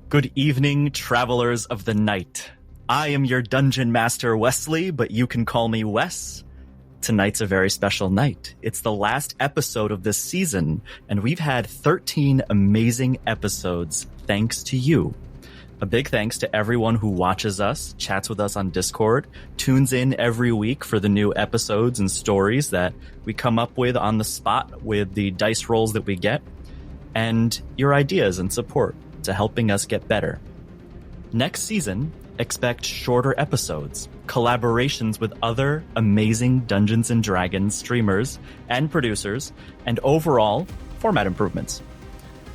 Good evening, travelers of the night. I am your dungeon master, Wesley, but you can call me Wes. Tonight's a very special night. It's the last episode of this season, and we've had 13 amazing episodes thanks to you. A big thanks to everyone who watches us, chats with us on Discord, tunes in every week for the new episodes and stories that we come up with on the spot with the dice rolls that we get, and your ideas and support to helping us get better. Next season, expect shorter episodes, collaborations with other amazing Dungeons & Dragons streamers and producers, and overall format improvements.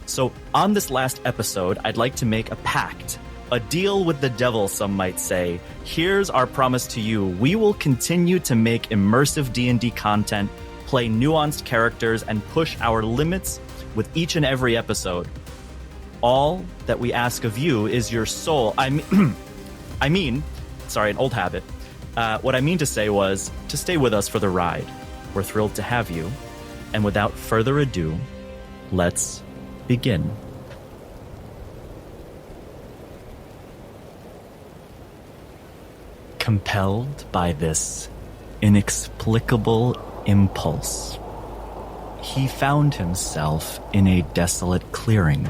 So on this last episode, I'd like to make a pact, a deal with the devil, some might say. Here's our promise to you. We will continue to make immersive D&D content, play nuanced characters, and push our limits with each and every episode. All that we ask of you is your soul. Sorry, an old habit. What I mean to say was to stay with us for the ride. We're thrilled to have you. And without further ado, let's begin. Compelled by this inexplicable impulse, he found himself in a desolate clearing.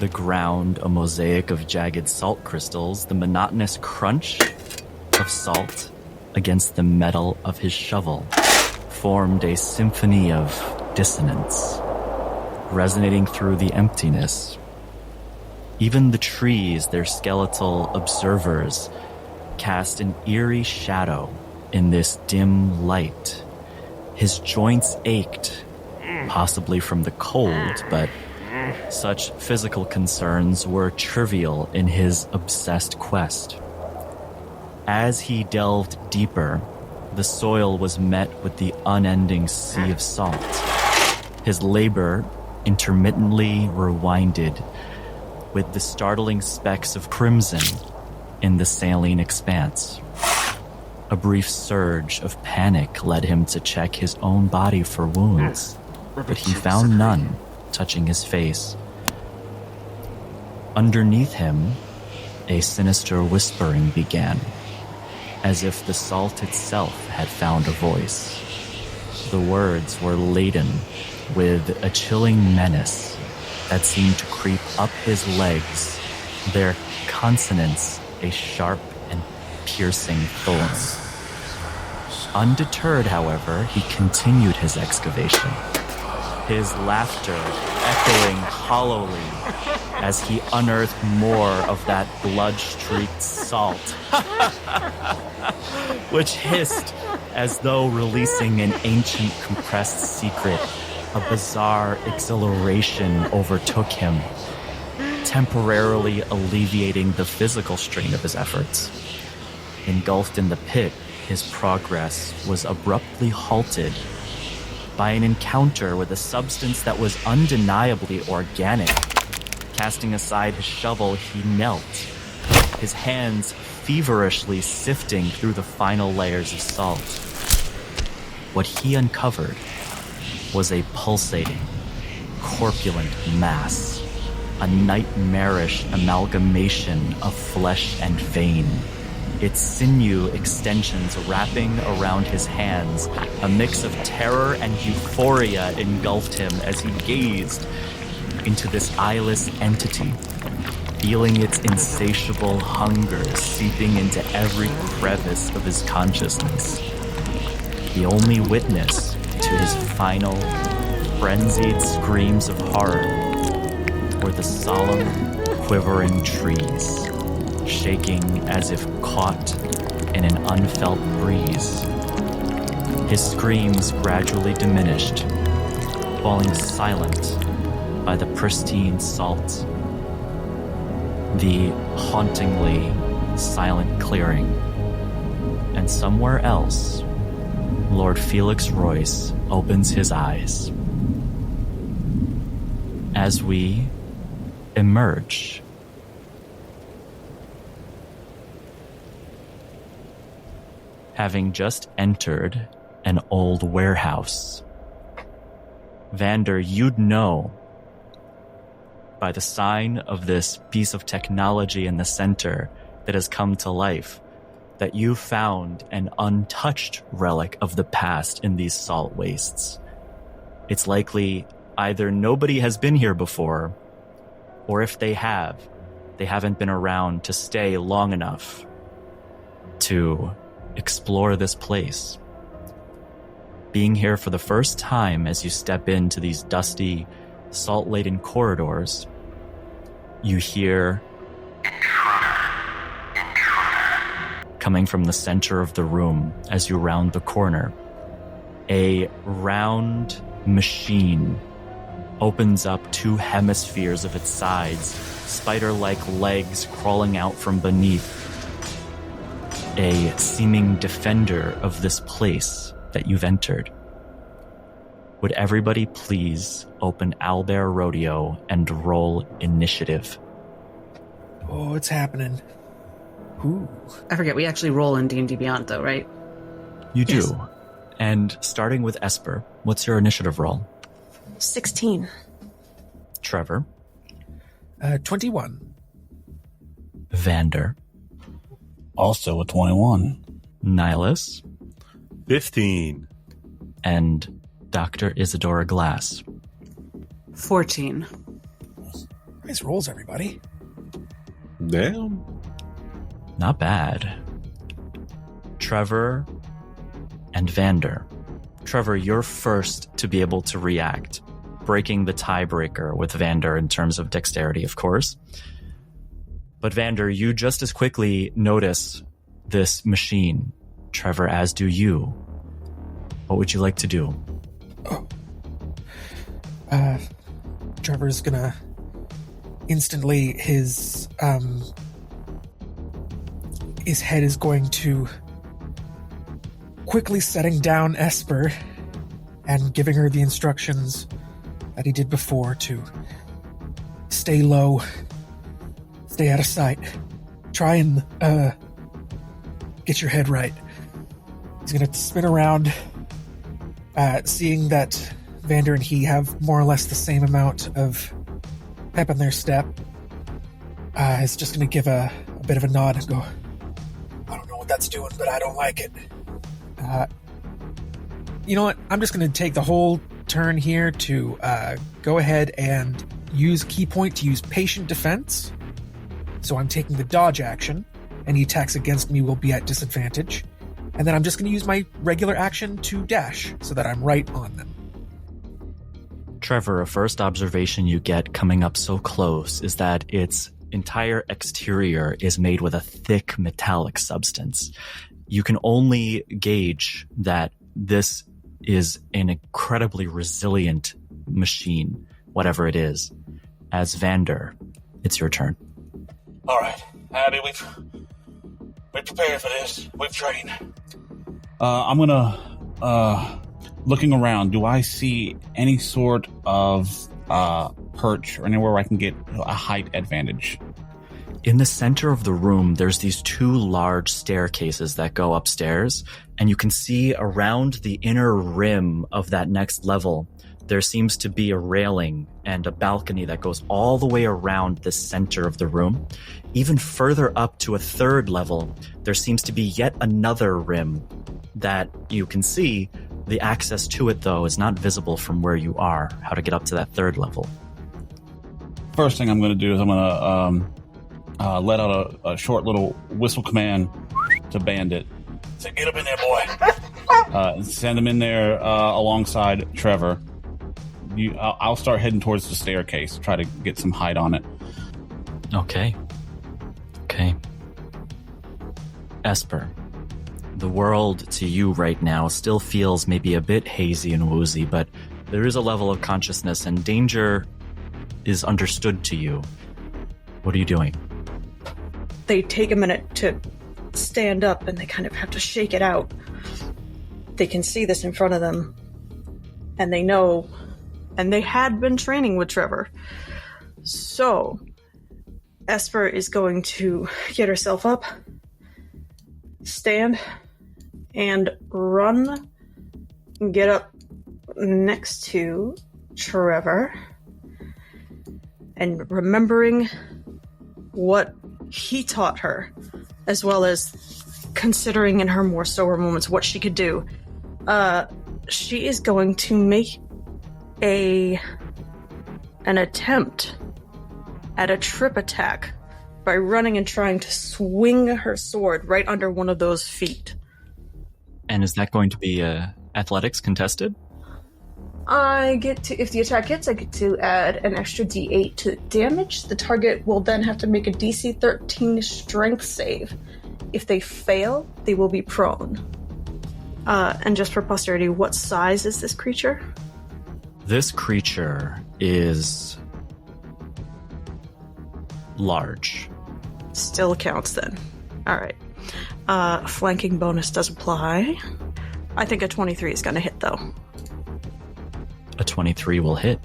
The ground, a mosaic of jagged salt crystals, the monotonous crunch of salt against the metal of his shovel formed a symphony of dissonance, resonating through the emptiness. Even the trees, their skeletal observers, cast an eerie shadow in this dim light. His joints ached, possibly from the cold, but such physical concerns were trivial in his obsessed quest. As he delved deeper, the soil was met with the unending sea of salt. His labor intermittently rewinded with the startling specks of crimson in the saline expanse. A brief surge of panic led him to check his own body for wounds, but he found none touching his face. Underneath him, a sinister whispering began, as if the salt itself had found a voice. The words were laden with a chilling menace that seemed to creep up his legs, their consonants a sharp and piercing thorn. Undeterred, however, he continued his excavation, his laughter echoing hollowly as he unearthed more of that blood-streaked salt, which hissed as though releasing an ancient compressed secret. A bizarre exhilaration overtook him, temporarily alleviating the physical strain of his efforts. Engulfed in the pit, his progress was abruptly halted by an encounter with a substance that was undeniably organic. Casting aside his shovel, he knelt, his hands feverishly sifting through the final layers of salt. What he uncovered was a pulsating, corpulent mass, a nightmarish amalgamation of flesh and vein, its sinew extensions wrapping around his hands. A mix of terror and euphoria engulfed him as he gazed into this eyeless entity, feeling its insatiable hunger seeping into every crevice of his consciousness. The only witness to his final, frenzied screams of horror were the solemn, quivering trees, shaking as if caught in an unfelt breeze. His screams gradually diminished, falling silent by the pristine salt, the hauntingly silent clearing. And somewhere else, Lord Felix Royce opens his eyes as we emerge. Having just entered an old warehouse. Vander, you'd know by the sign of this piece of technology in the center that has come to life, that you found an untouched relic of the past in these salt wastes. It's likely either nobody has been here before, or if they have, they haven't been around to stay long enough to explore this place. Being here for the first time as you step into these dusty, salt-laden corridors, you hear coming from the center of the room as you round the corner. A round machine opens up two hemispheres of its sides, spider-like legs crawling out from beneath. A seeming defender of this place that you've entered. Would everybody please open Owlbear Rodeo and roll initiative? Oh, it's happening. Ooh. I forget, we actually roll in D&D Beyond, though, right? You do. Yes. And starting with Esper, what's your initiative roll? 16. Trevor. 21. Vander. Also a 21. Nihilus. 15. And Dr. Isadora Glass. 14. Nice rolls, everybody. Damn. Not bad. Trevor and Vander. Trevor, you're first to be able to react, breaking the tiebreaker with Vander in terms of dexterity, of course. But Vander, you just as quickly notice this machine. Trevor, as do you. What would you like to do? Trevor's gonna instantly his head is going to quickly setting down Esper and giving her the instructions that he did before to stay low, stay out of sight, try and get your head right. He's gonna spin around, seeing that Vander and he have more or less the same amount of pep in their step. Is just gonna give a bit of a nod and go, I don't know what that's doing, but I don't like it. You know what? I'm just going to take the whole turn here to go ahead and use key point to use patient defense. So I'm taking the dodge action. Any attacks against me will be at disadvantage. And then I'm just going to use my regular action to dash so that I'm right on them. Trevor, a first observation you get coming up so close is that its entire exterior is made with a thick metallic substance. You can only gauge that this is an incredibly resilient machine, whatever it is. As Vander, it's your turn. All right, Abby, we're prepared for this. We've trained. I'm gonna looking around. Do I see any sort of perch or anywhere where I can get a height advantage? In the center of the room, there's these two large staircases that go upstairs, and you can see around the inner rim of that next level, there seems to be a railing and a balcony that goes all the way around the center of the room. Even further up to a third level, there seems to be yet another rim that you can see. The access to it, though, is not visible from where you are, how to get up to that third level. First thing I'm going to do is I'm going to let out a short little whistle command to Bandit. Say, get up in there, boy. Send him in there alongside Trevor. I'll start heading towards the staircase, try to get some height on it. Okay. Esper, the world to you right now still feels maybe a bit hazy and woozy, but there is a level of consciousness and danger is understood to you. What are you doing? They take a minute to stand up and they kind of have to shake it out. They can see this in front of them and they know, and they had been training with Trevor. So Esper is going to get herself up, stand, and run, get up next to Trevor. and remembering what he taught her, as well as considering in her more sober moments what she could do, she is going to make an attempt at a trip attack by running and trying to swing her sword right under one of those feet. And is that going to be athletics contested? I get to, if the attack hits, I get to add an extra d8 to damage. The target will then have to make a DC 13 strength save. If they fail, they will be prone. And just for posterity, what size is this creature? This creature is large. Still counts then. Alright. Flanking bonus does apply. I think a 23 is going to hit, though. A 23 will hit.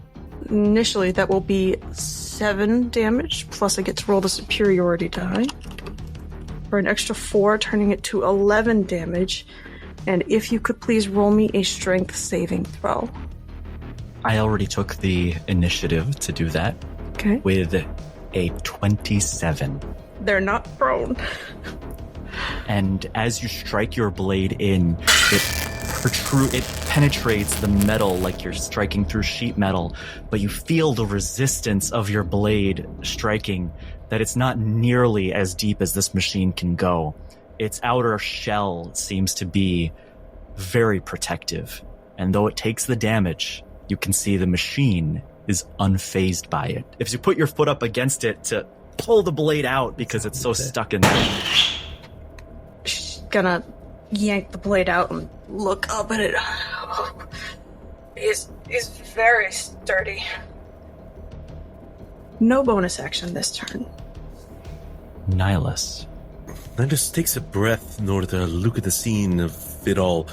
Initially, that will be 7 damage, plus I get to roll the superiority die. For an extra 4, turning it to 11 damage. And if you could please roll me a strength saving throw. I already took the initiative to do that. Okay. With a 27. They're not prone. And as you strike your blade in, it penetrates the metal like you're striking through sheet metal, but you feel the resistance of your blade striking, that it's not nearly as deep as this machine can go. Its outer shell seems to be very protective, and though it takes the damage, you can see the machine is unfazed by it. If you put your foot up against it to pull the blade out because it's so stuck in there. She's gonna yank the blade out and look up at it. He's very sturdy. No bonus action this turn. Nihilus. Nihilus takes a breath in order to look at the scene of it all.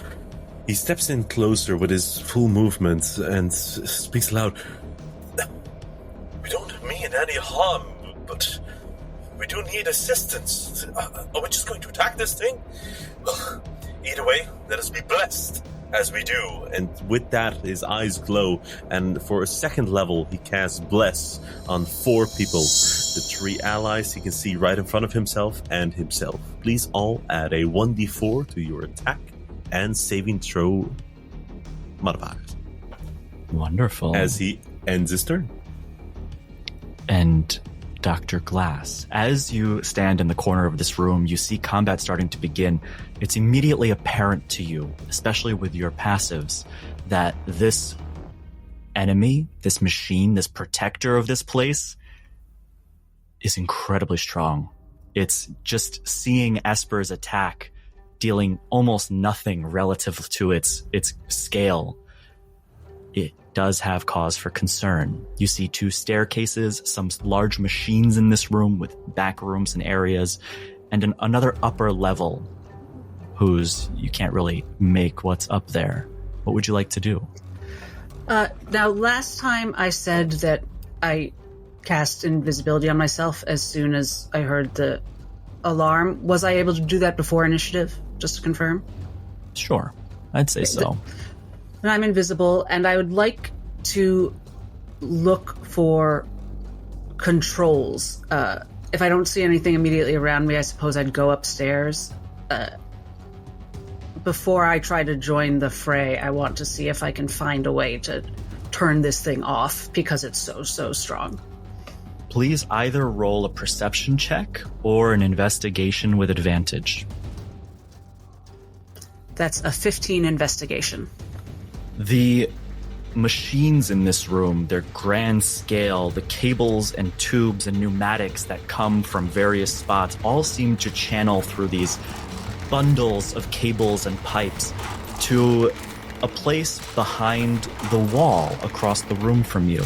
He steps in closer with his full movement and speaks aloud. We don't mean any harm, but we do need assistance. Are we just going to attack this thing? Well, either way, let us be blessed as we do. And with that, his eyes glow, and for a second level, he casts Bless on 4 people. The 3 allies he can see right in front of himself and himself. Please all add a 1d4 to your attack and saving throw modifiers. Wonderful. As he ends his turn. And Dr. Glass, as you stand in the corner of this room, you see combat starting to begin. It's immediately apparent to you, especially with your passives, that this enemy, this machine, this protector of this place is incredibly strong. It's just seeing Esper's attack dealing almost nothing relative to its scale. It does have cause for concern. You see 2 staircases, some large machines in this room with back rooms and areas, and another upper level whose you can't really make what's up there. What would you like to do? Now, last time I said that I cast invisibility on myself as soon as I heard the alarm. Was I able to do that before initiative, just to confirm? Sure, I'd say so. And I'm invisible, and I would like to look for controls. If I don't see anything immediately around me, I suppose I'd go upstairs. Before I try to join the fray, I want to see if I can find a way to turn this thing off, because it's so strong. Please either roll a perception check or an investigation with advantage. That's a 15 investigation. The machines in this room, their grand scale, the cables and tubes and pneumatics that come from various spots all seem to channel through these bundles of cables and pipes to a place behind the wall across the room from you.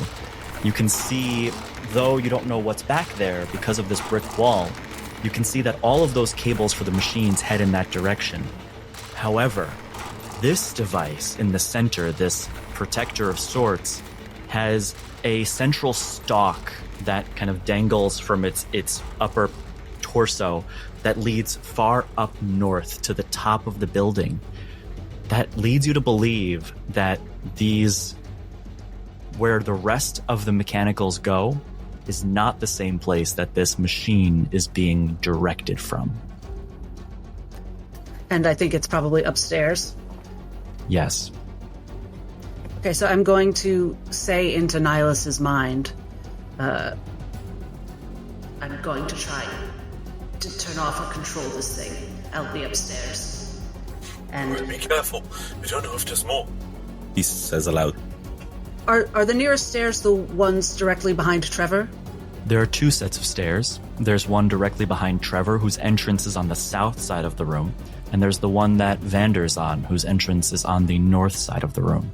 You can see, though you don't know what's back there because of this brick wall, you can see that all of those cables for the machines head in that direction. However, this device in the center, this protector of sorts, has a central stalk that kind of dangles from its upper torso that leads far up north to the top of the building. That leads you to believe that these, where the rest of the mechanicals go, is not the same place that this machine is being directed from. And I think it's probably upstairs. Yes. Okay, so I'm going to say into Nihilus's mind, I'm going to try to turn off or control this thing. I'll be upstairs. And Be careful. We don't know if there's more. He says aloud. are the nearest stairs the ones directly behind Trevor? There are two sets of stairs. There's one directly behind Trevor, whose entrance is on the south side of the room, and there's the one that Vander's on, whose entrance is on the north side of the room.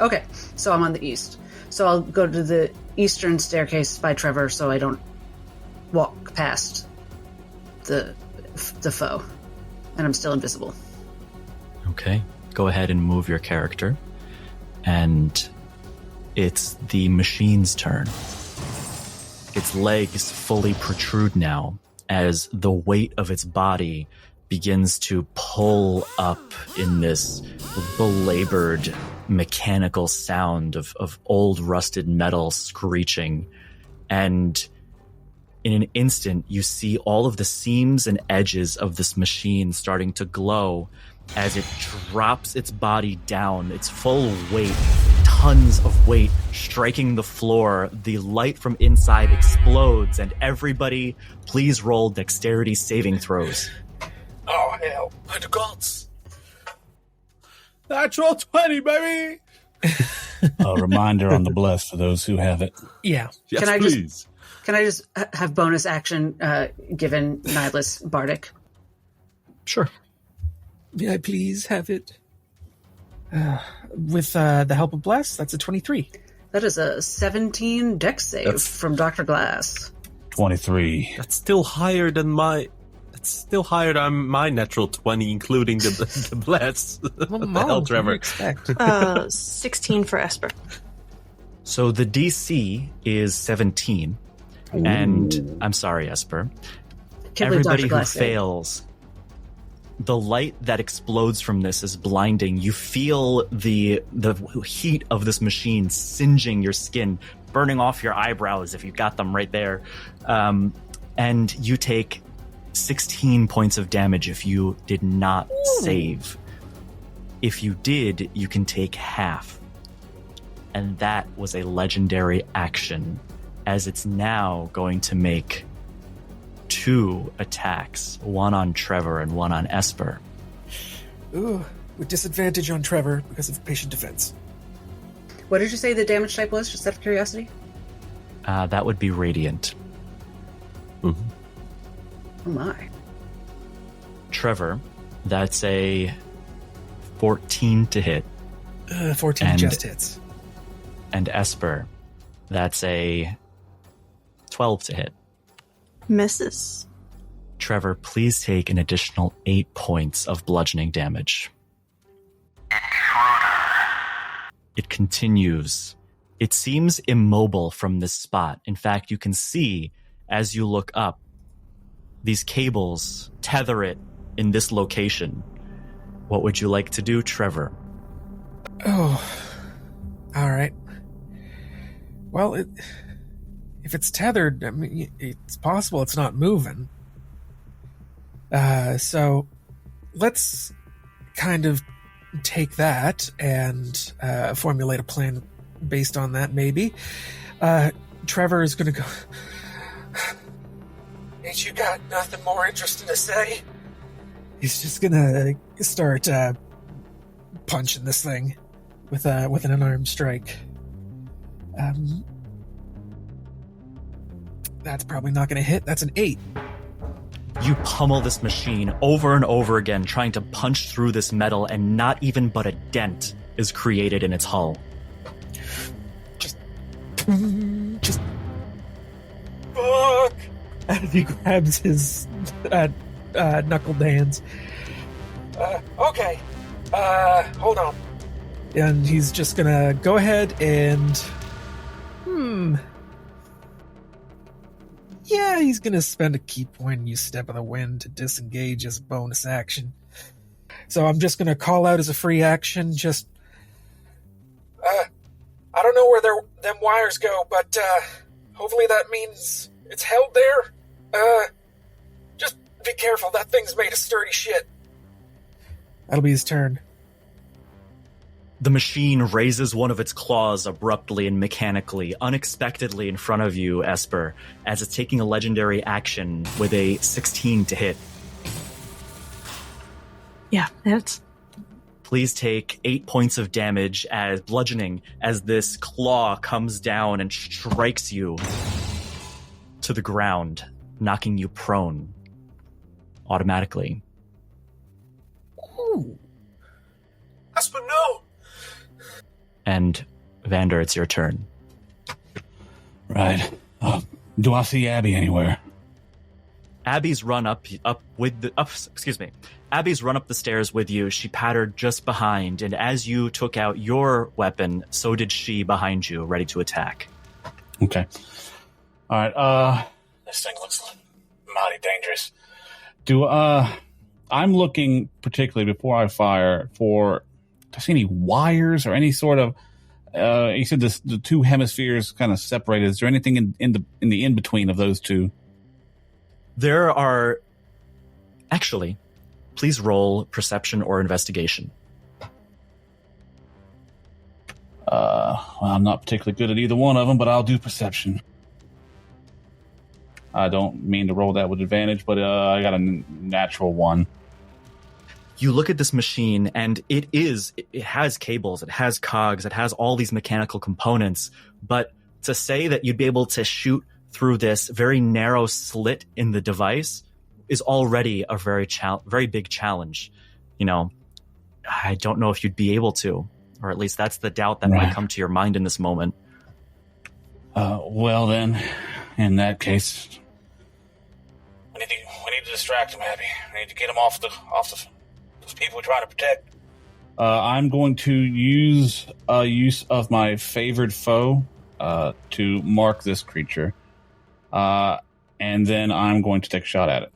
Okay, so I'm on the east. So I'll go to the eastern staircase by Trevor so I don't walk past the foe. And I'm still invisible. Okay, go ahead and move your character. And it's the machine's turn. Its legs fully protrude now as the weight of its body begins to pull up in this belabored mechanical sound of old rusted metal screeching. And in an instant, you see all of the seams and edges of this machine starting to glow as it drops its body down, its full weight, tons of weight striking the floor. The light from inside explodes, and everybody, please roll dexterity saving throws. Oh, hell. By the gods. Natural 20, baby! A reminder on the bless for those who have it. Yeah. Yes, Can I please. Can I just have bonus action given Nihilus Bardic? Sure. May I please have it? With the help of Bless, that's a 23. That is a 17 dex save That's- from Dr. Glass. 23. That's still higher than my... That's still higher than my natural 20, including the bless. Well, The Mom, hell, what do you Trevor? expect? 16 for Esper. So the DC is 17. And I'm sorry, Esper. Can't believe Everybody Dr. who Glass saved. fails, the light that explodes from this is blinding. You feel the heat of this machine singeing your skin, burning off your eyebrows if you've got them right there. And you take 16 points of damage if you did not save. If you did, you can take half. And that was a legendary action, as it's now going to make 2 attacks, one on Trevor and one on Esper. Ooh, with disadvantage on Trevor because of patient defense. What did you say the damage type was, just out of curiosity? That would be Radiant. Oh my. Trevor, that's a 14 to hit. 14 And- just hits. And Esper, that's a 12 to hit. Misses. Trevor, please take an additional 8 points of bludgeoning damage. It continues. It seems immobile from this spot. In fact, you can see, as you look up, these cables tether it in this location. What would you like to do, Trevor? Oh, all right. Well, if it's tethered, I mean, it's possible it's not moving. So let's kind of take that and formulate a plan based on that, maybe. Trevor is going to go... Ain't you got nothing more interesting to say? He's just going to start punching this thing with an unarmed strike. That's probably not going to hit. That's an 8. You pummel this machine over and over again, trying to punch through this metal, and not even but a dent is created in its hull. Just fuck. As he grabs his knuckled hands. Okay. Hold on. And he's just gonna go ahead and... Yeah, he's gonna spend a key point and use Step of the Wind to disengage as a bonus action. So I'm just gonna call out as a free action, just... I don't know where them wires go, but Hopefully that means it's held there. Just be careful, that thing's made of sturdy shit. That'll be his turn. The machine raises one of its claws abruptly and mechanically, unexpectedly in front of you, Esper, as it's taking a legendary action with a 16 to hit. Yeah, that's... Please take 8 points of damage as bludgeoning as this claw comes down and strikes you to the ground, knocking you prone automatically. Ooh. Esper, no! And Vander, it's your turn. Right. Do I see Abby anywhere? Abby's run Abby's run up the stairs with you. She pattered just behind, and as you took out your weapon, so did she behind you, ready to attack. Okay. All right. This thing looks mighty dangerous. I'm looking particularly before I fire for. Do I see any wires or any sort of? You said the two hemispheres kind of separated. Is there anything in the in between of those two? There are. Actually, please roll perception or investigation. Well, I'm not particularly good at either one of them, but I'll do perception. I don't mean to roll that with advantage, but I got a natural one. You look at this machine, and it has cables, it has cogs, it has all these mechanical components, but to say that you'd be able to shoot through this very narrow slit in the device is already a very big challenge. You know, I don't know if you'd be able to, or at least that's the doubt that might come to your mind in this moment. Well then, in that case, we need to distract him, Abby. We need to get him off the those people we're trying to protect. I'm going to use of my favored foe to mark this creature, and then I'm going to take a shot at it.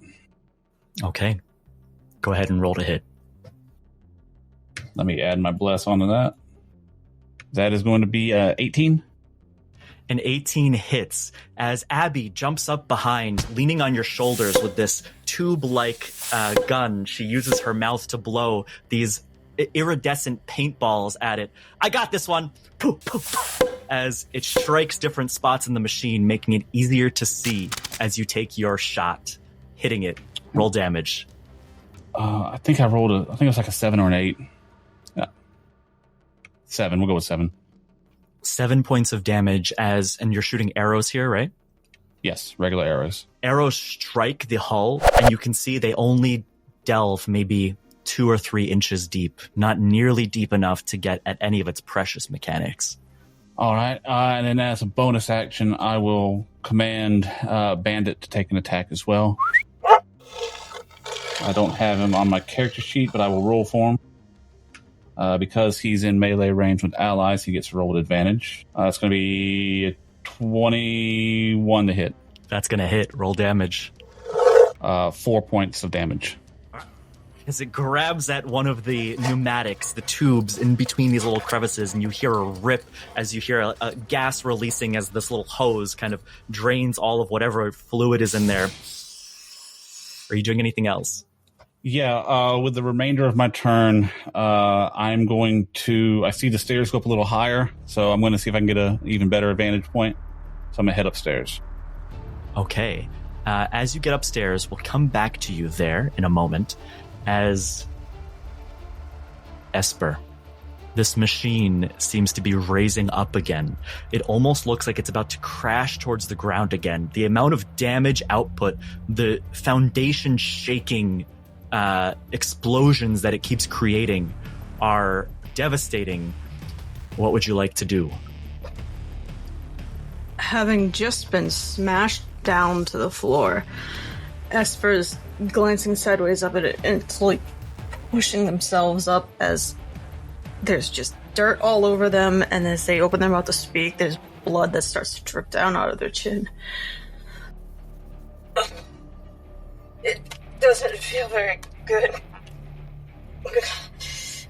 Okay, go ahead and roll to hit. Let me add my bless onto that. That is going to be 18. An 18 hits as Abby jumps up behind, leaning on your shoulders with this tube-like gun. She uses her mouth to blow these iridescent paintballs at it. I got this one! Poof, poof, poof, as it strikes different spots in the machine, making it easier to see as you take your shot, hitting it. Roll damage. I think it was like a 7 or an 8. Yeah. 7. We'll go with 7. 7 points of damage and you're shooting arrows here, right? Yes, regular arrows. Arrows strike the hull, and you can see they only delve maybe 2 or 3 inches deep, not nearly deep enough to get at any of its precious mechanics. All right, and then as a bonus action, I will command Bandit to take an attack as well. I don't have him on my character sheet, but I will roll for him. Because he's in melee range with allies, he gets rolled advantage. It's going to be a 21 to hit. That's going to hit. Roll damage. 4 points of damage. As it grabs at one of the pneumatics, the tubes in between these little crevices, and you hear a rip as you hear a gas releasing as this little hose kind of drains all of whatever fluid is in there. Are you doing anything else? Yeah, with the remainder of my turn, I'm going to... I see the stairs go up a little higher, so I'm going to see if I can get an even better advantage point. So I'm going to head upstairs. Okay. As you get upstairs, we'll come back to you there in a moment as... Esper. This machine seems to be raising up again. It almost looks like it's about to crash towards the ground again. The amount of damage output, the foundation shaking... explosions that it keeps creating are devastating. What would you like to do? Having just been smashed down to the floor, Esper's glancing sideways up at it and slowly pushing themselves up as there's just dirt all over them, and as they open their mouth to speak, there's blood that starts to drip down out of their chin. It doesn't feel very good.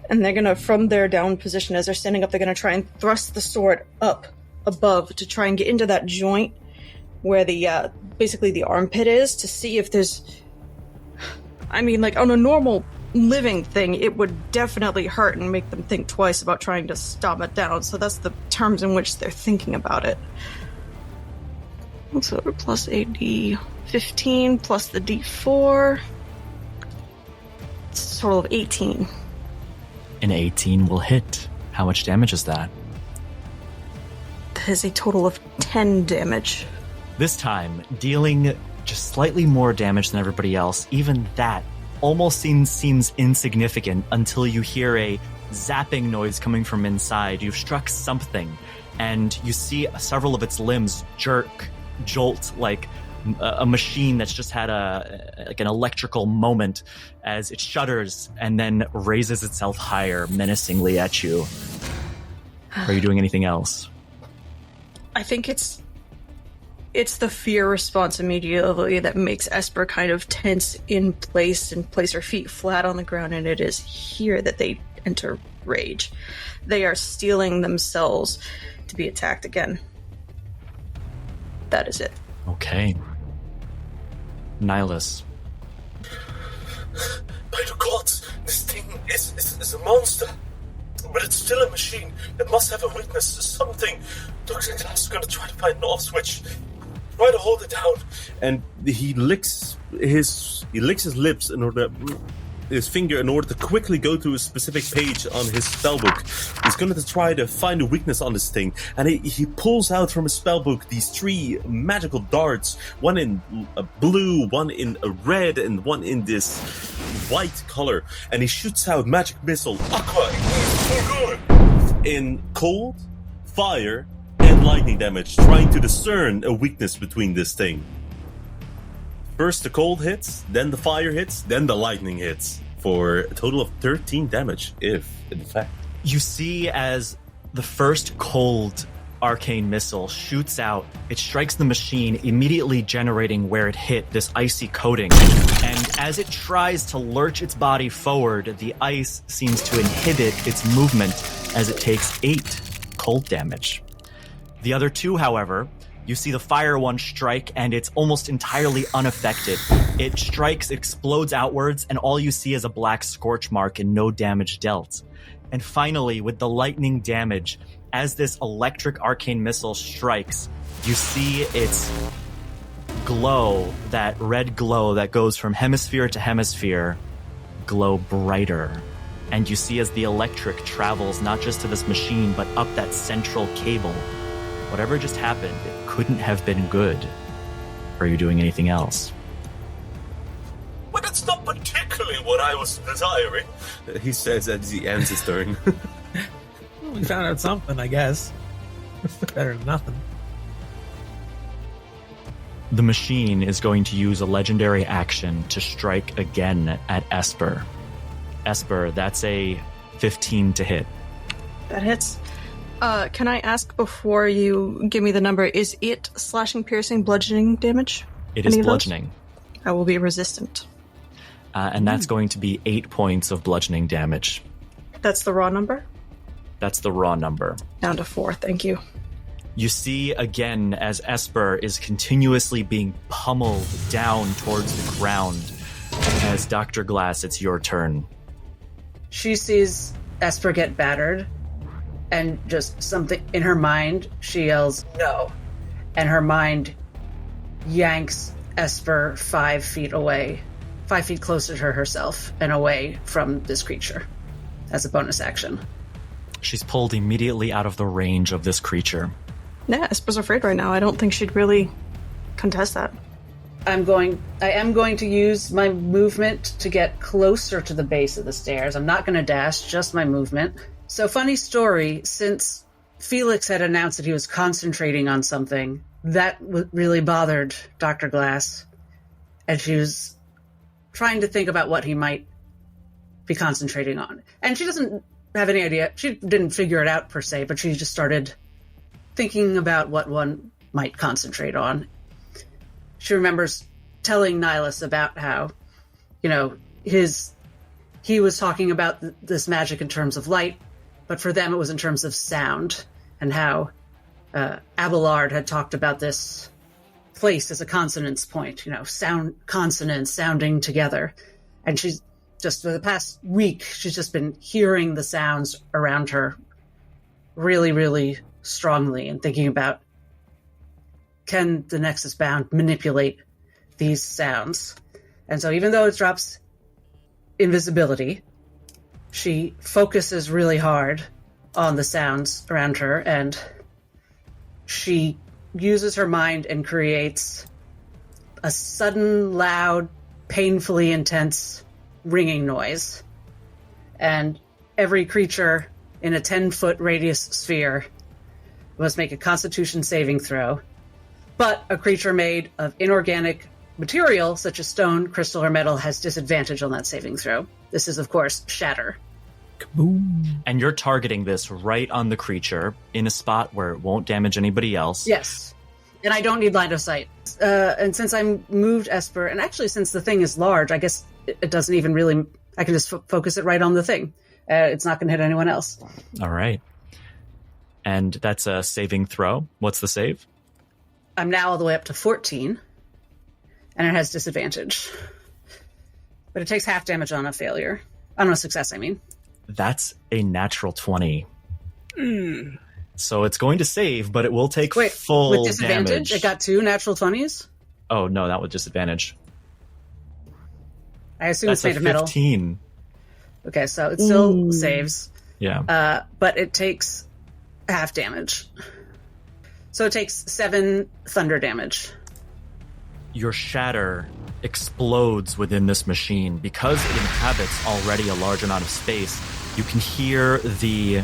And they're gonna, from their down position, as they're standing up, they're gonna try and thrust the sword up above to try and get into that joint where the basically the armpit is to see if there's... I mean, like, on a normal living thing, it would definitely hurt and make them think twice about trying to stomp it down, so that's the terms in which they're thinking about it. So plus a d15 plus the d4. It's a total of 18. An 18 will hit. How much damage is that? That is a total of 10 damage. This time, dealing just slightly more damage than everybody else. Even that almost seems insignificant until you hear a zapping noise coming from inside. You've struck something, and you see several of its limbs jolt like a machine that's just had an electrical moment as it shudders and then raises itself higher menacingly at you. Are you doing anything else? I think it's the fear response immediately that makes Esper kind of tense in place and place her feet flat on the ground, and it is here that they enter rage. They are steeling themselves to be attacked again. That is it. Okay. Nihilus. By the gods, this thing is a monster. But it's still a machine. It must have a weakness, something. Dr. Glass is going to try to find an off switch. Try to hold it down. And he licks his lips in order... his finger in order to quickly go to a specific page on his spellbook. He's going to try to find a weakness on this thing, and he pulls out from his spellbook these 3 magical darts, one in a blue, one in a red, and one in this white color, and he shoots out magic missile aqua in cold, fire, and lightning damage, trying to discern a weakness between this thing. First the cold hits, then the fire hits, then the lightning hits, for a total of 13 damage, if in fact. You see as the first cold arcane missile shoots out, it strikes the machine, immediately generating where it hit this icy coating. And as it tries to lurch its body forward, the ice seems to inhibit its movement as it takes 8 cold damage. The other 2, however, you see the fire one strike, and it's almost entirely unaffected. It strikes, explodes outwards, and all you see is a black scorch mark and no damage dealt. And finally, with the lightning damage, as this electric arcane missile strikes, you see its glow, that red glow that goes from hemisphere to hemisphere, glow brighter. And you see as the electric travels not just to this machine, but up that central cable. Whatever just happened, it couldn't have been good. Are you doing anything else? But it's not particularly what I was desiring, He says as he ends his turn. Well, we found out something, I guess. Better than nothing. The machine is going to use a legendary action to strike again at Esper. Esper, that's a 15 to hit. That hits. Can I ask before you give me the number, is it slashing, piercing, bludgeoning damage? It is bludgeoning. I will be resistant. And that's going to be 8 points of bludgeoning damage. That's the raw number? That's the raw number. Down to 4, thank you. You see again as Esper is continuously being pummeled down towards the ground. As Dr. Glass, it's your turn. She sees Esper get battered, and just something in her mind, she yells, "No." And her mind yanks Esper 5 feet away, 5 feet closer to herself and away from this creature as a bonus action. She's pulled immediately out of the range of this creature. Yeah, Esper's afraid right now. I don't think she'd really contest that. I am going to use my movement to get closer to the base of the stairs. I'm not going to dash, just my movement. So, funny story, since Felix had announced that he was concentrating on something, that really bothered Dr. Glass. And she was trying to think about what he might be concentrating on. And she doesn't have any idea. She didn't figure it out, per se, but she just started thinking about what one might concentrate on. She remembers telling Nihilus about how, he was talking about this magic in terms of light, but for them it was in terms of sound, and how Abelard had talked about this place as a consonance point, sound consonants sounding together. And she's just, for the past week, she's just been hearing the sounds around her really, really strongly and thinking about, can the Nexus Bound manipulate these sounds? And so even though it drops invisibility, she focuses really hard on the sounds around her, and she uses her mind and creates a sudden, loud, painfully intense ringing noise. And every creature in a 10-foot radius sphere must make a Constitution saving throw. But a creature made of inorganic material, such as stone, crystal, or metal, has disadvantage on that saving throw. This is, of course, Shatter. Kaboom. And you're targeting this right on the creature in a spot where it won't damage anybody else. Yes. And I don't need line of sight. And since I moved Esper, and actually since the thing is large, I guess it doesn't even really... I can just focus it right on the thing. It's not going to hit anyone else. All right. And that's a saving throw. What's the save? I'm now all the way up to 14, and it has disadvantage. But it takes half damage on a failure. On a success, I mean. That's a natural 20. So it's going to save, but it will take full with disadvantage? damage. It got 2 natural 20s? Oh, no, not with disadvantage. I assume That's it's made a of metal. 15. Okay, so it still saves. Yeah. But it takes half damage. So it takes 7 thunder damage. Your shatter explodes within this machine. Because it inhabits already a large amount of space, you can hear the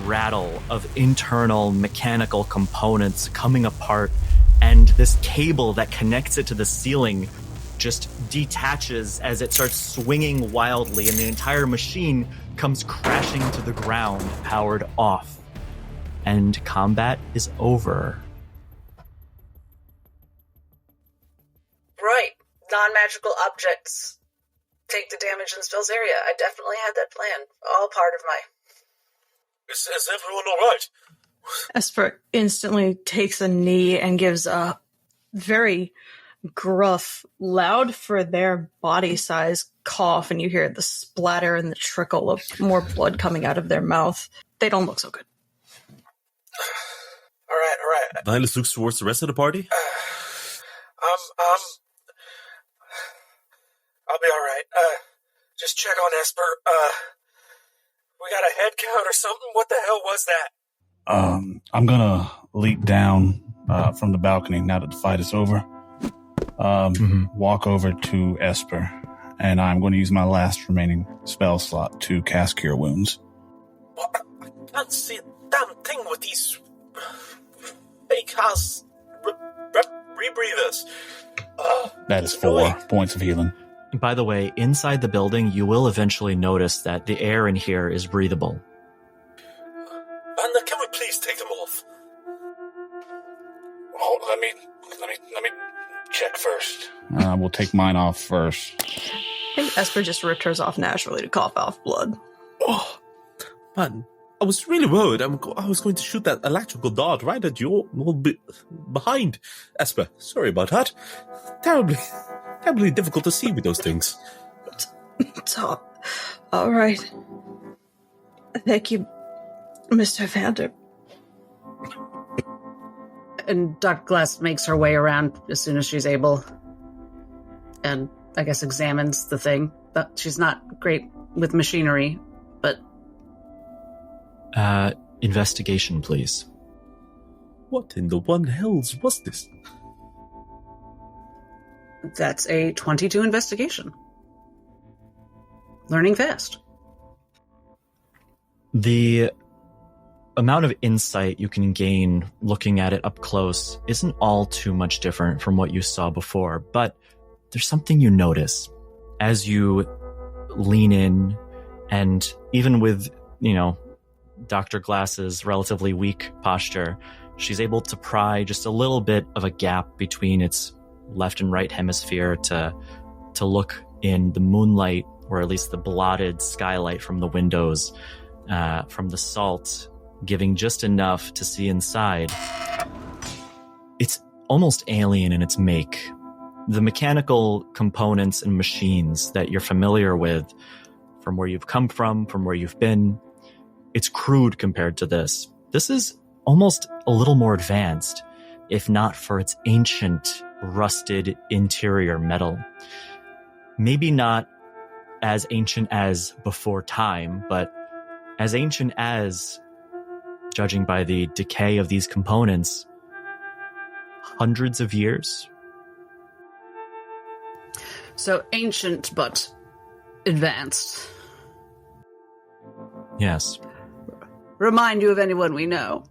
rattle of internal mechanical components coming apart, and this cable that connects it to the ceiling just detaches as it starts swinging wildly, and the entire machine comes crashing to the ground, powered off. And combat is over. Right. Non-magical objects take the damage in spells area. I definitely had that plan. All part of my... Is everyone all right? Esper instantly takes a knee and gives a very gruff, loud for their body size cough, and you hear the splatter and the trickle of more blood coming out of their mouth. They don't look so good. All right. Nihilus looks towards the rest of the party. I'll be all right. Just check on Esper. We got a head count or something? What the hell was that? I'm gonna leap down from the balcony now that the fight is over. Walk over to Esper, and I'm going to use my last remaining spell slot to cast Cure Wounds. Well, I can't see a damn thing with these fake-ass rebreathers. That is 4 points of healing. By the way, inside the building, you will eventually notice that the air in here is breathable. Vanda, can we please take them off? Oh, let me check first. We'll take mine off first. I think Esper just ripped hers off naturally to cough off blood. Oh, man, I was really worried. I was going to shoot that electrical dart right at you behind. Esper, sorry about that. Terribly difficult to see with those things. It's all right. Thank you, Mr. Vander. And Dr. Glass makes her way around as soon as she's able, and I guess examines the thing. But she's not great with machinery, but... Investigation, please. What in the one hells was this? That's a 22 investigation. Learning fast. The amount of insight you can gain looking at it up close isn't all too much different from what you saw before, but there's something you notice as you lean in, and even with, Dr. Glass's relatively weak posture, she's able to pry just a little bit of a gap between its left and right hemisphere to look in the moonlight, or at least the blotted skylight from the windows, from the salt, giving just enough to see inside. It's almost alien in its make. The mechanical components and machines that you're familiar with, from where you've come from where you've been, it's crude compared to this. This is almost a little more advanced, if not for its ancient, rusted interior metal. Maybe not as ancient as before time, but as ancient as, judging by the decay of these components, hundreds of years. So ancient, but advanced. Yes. Remind you of anyone we know.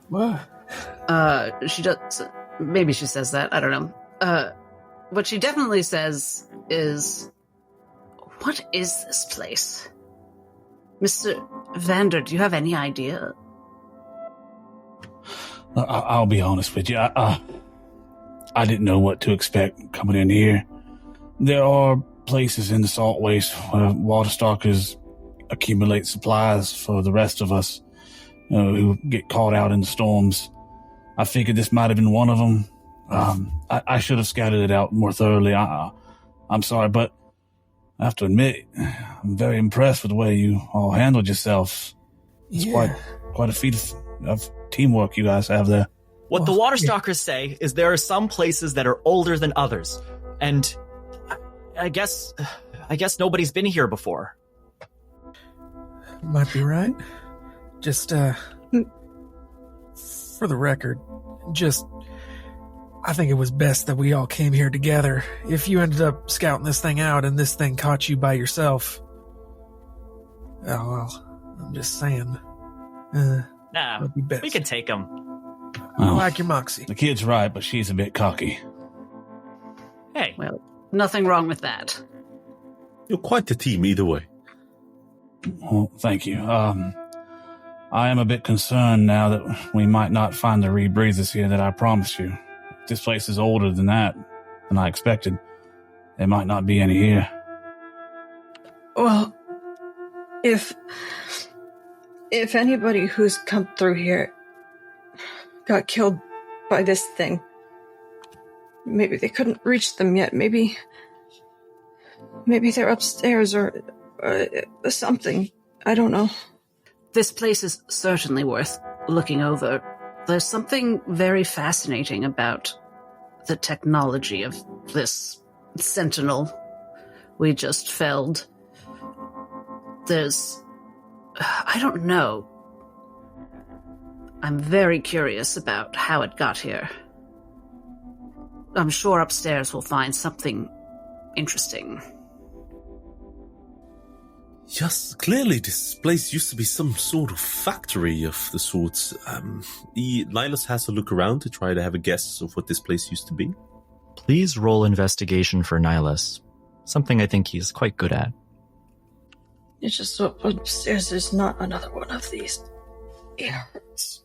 What? She does. Maybe she says that. I don't know. What she definitely says is, "What is this place, Mr. Vander? Do you have any idea?" I'll be honest with you. I didn't know what to expect coming in here. There are places in the salt waste where water stalkers accumulate supplies for the rest of us who get caught out in the storms. I figured this might have been one of them. I should have scouted it out more thoroughly. I'm sorry, but I have to admit, I'm very impressed with the way you all handled yourselves. It's quite a feat of teamwork you guys have there. What the water stalkers say is there are some places that are older than others, and I guess nobody's been here before. Might be right. Just, for the record, I think it was best that we all came here together. If you ended up scouting this thing out and this thing caught you by yourself, oh well, I'm just saying. Nah, would be best. we can take them. I like your moxie. The kid's right, but she's a bit cocky. Hey, Well, nothing wrong with that. You're quite the team either way. Well, thank you. I am a bit concerned now that we might not find the rebreathers here that I promised you. This place is older than I expected. There might not be any here. Well, if anybody who's come through here got killed by this thing, maybe they couldn't reach them yet. Maybe they're upstairs or something. I don't know. This place is certainly worth looking over. There's something very fascinating about the technology of this sentinel we just felled. I don't know. I'm very curious about how it got here. I'm sure upstairs we'll find something interesting. Yes, clearly this place used to be some sort of factory of the sorts. Nihilus has a look around to try to have a guess of what this place used to be. please roll investigation for Nihilus. Something I think he's quite good at. It's just so upstairs there's not another one of these. It hurts.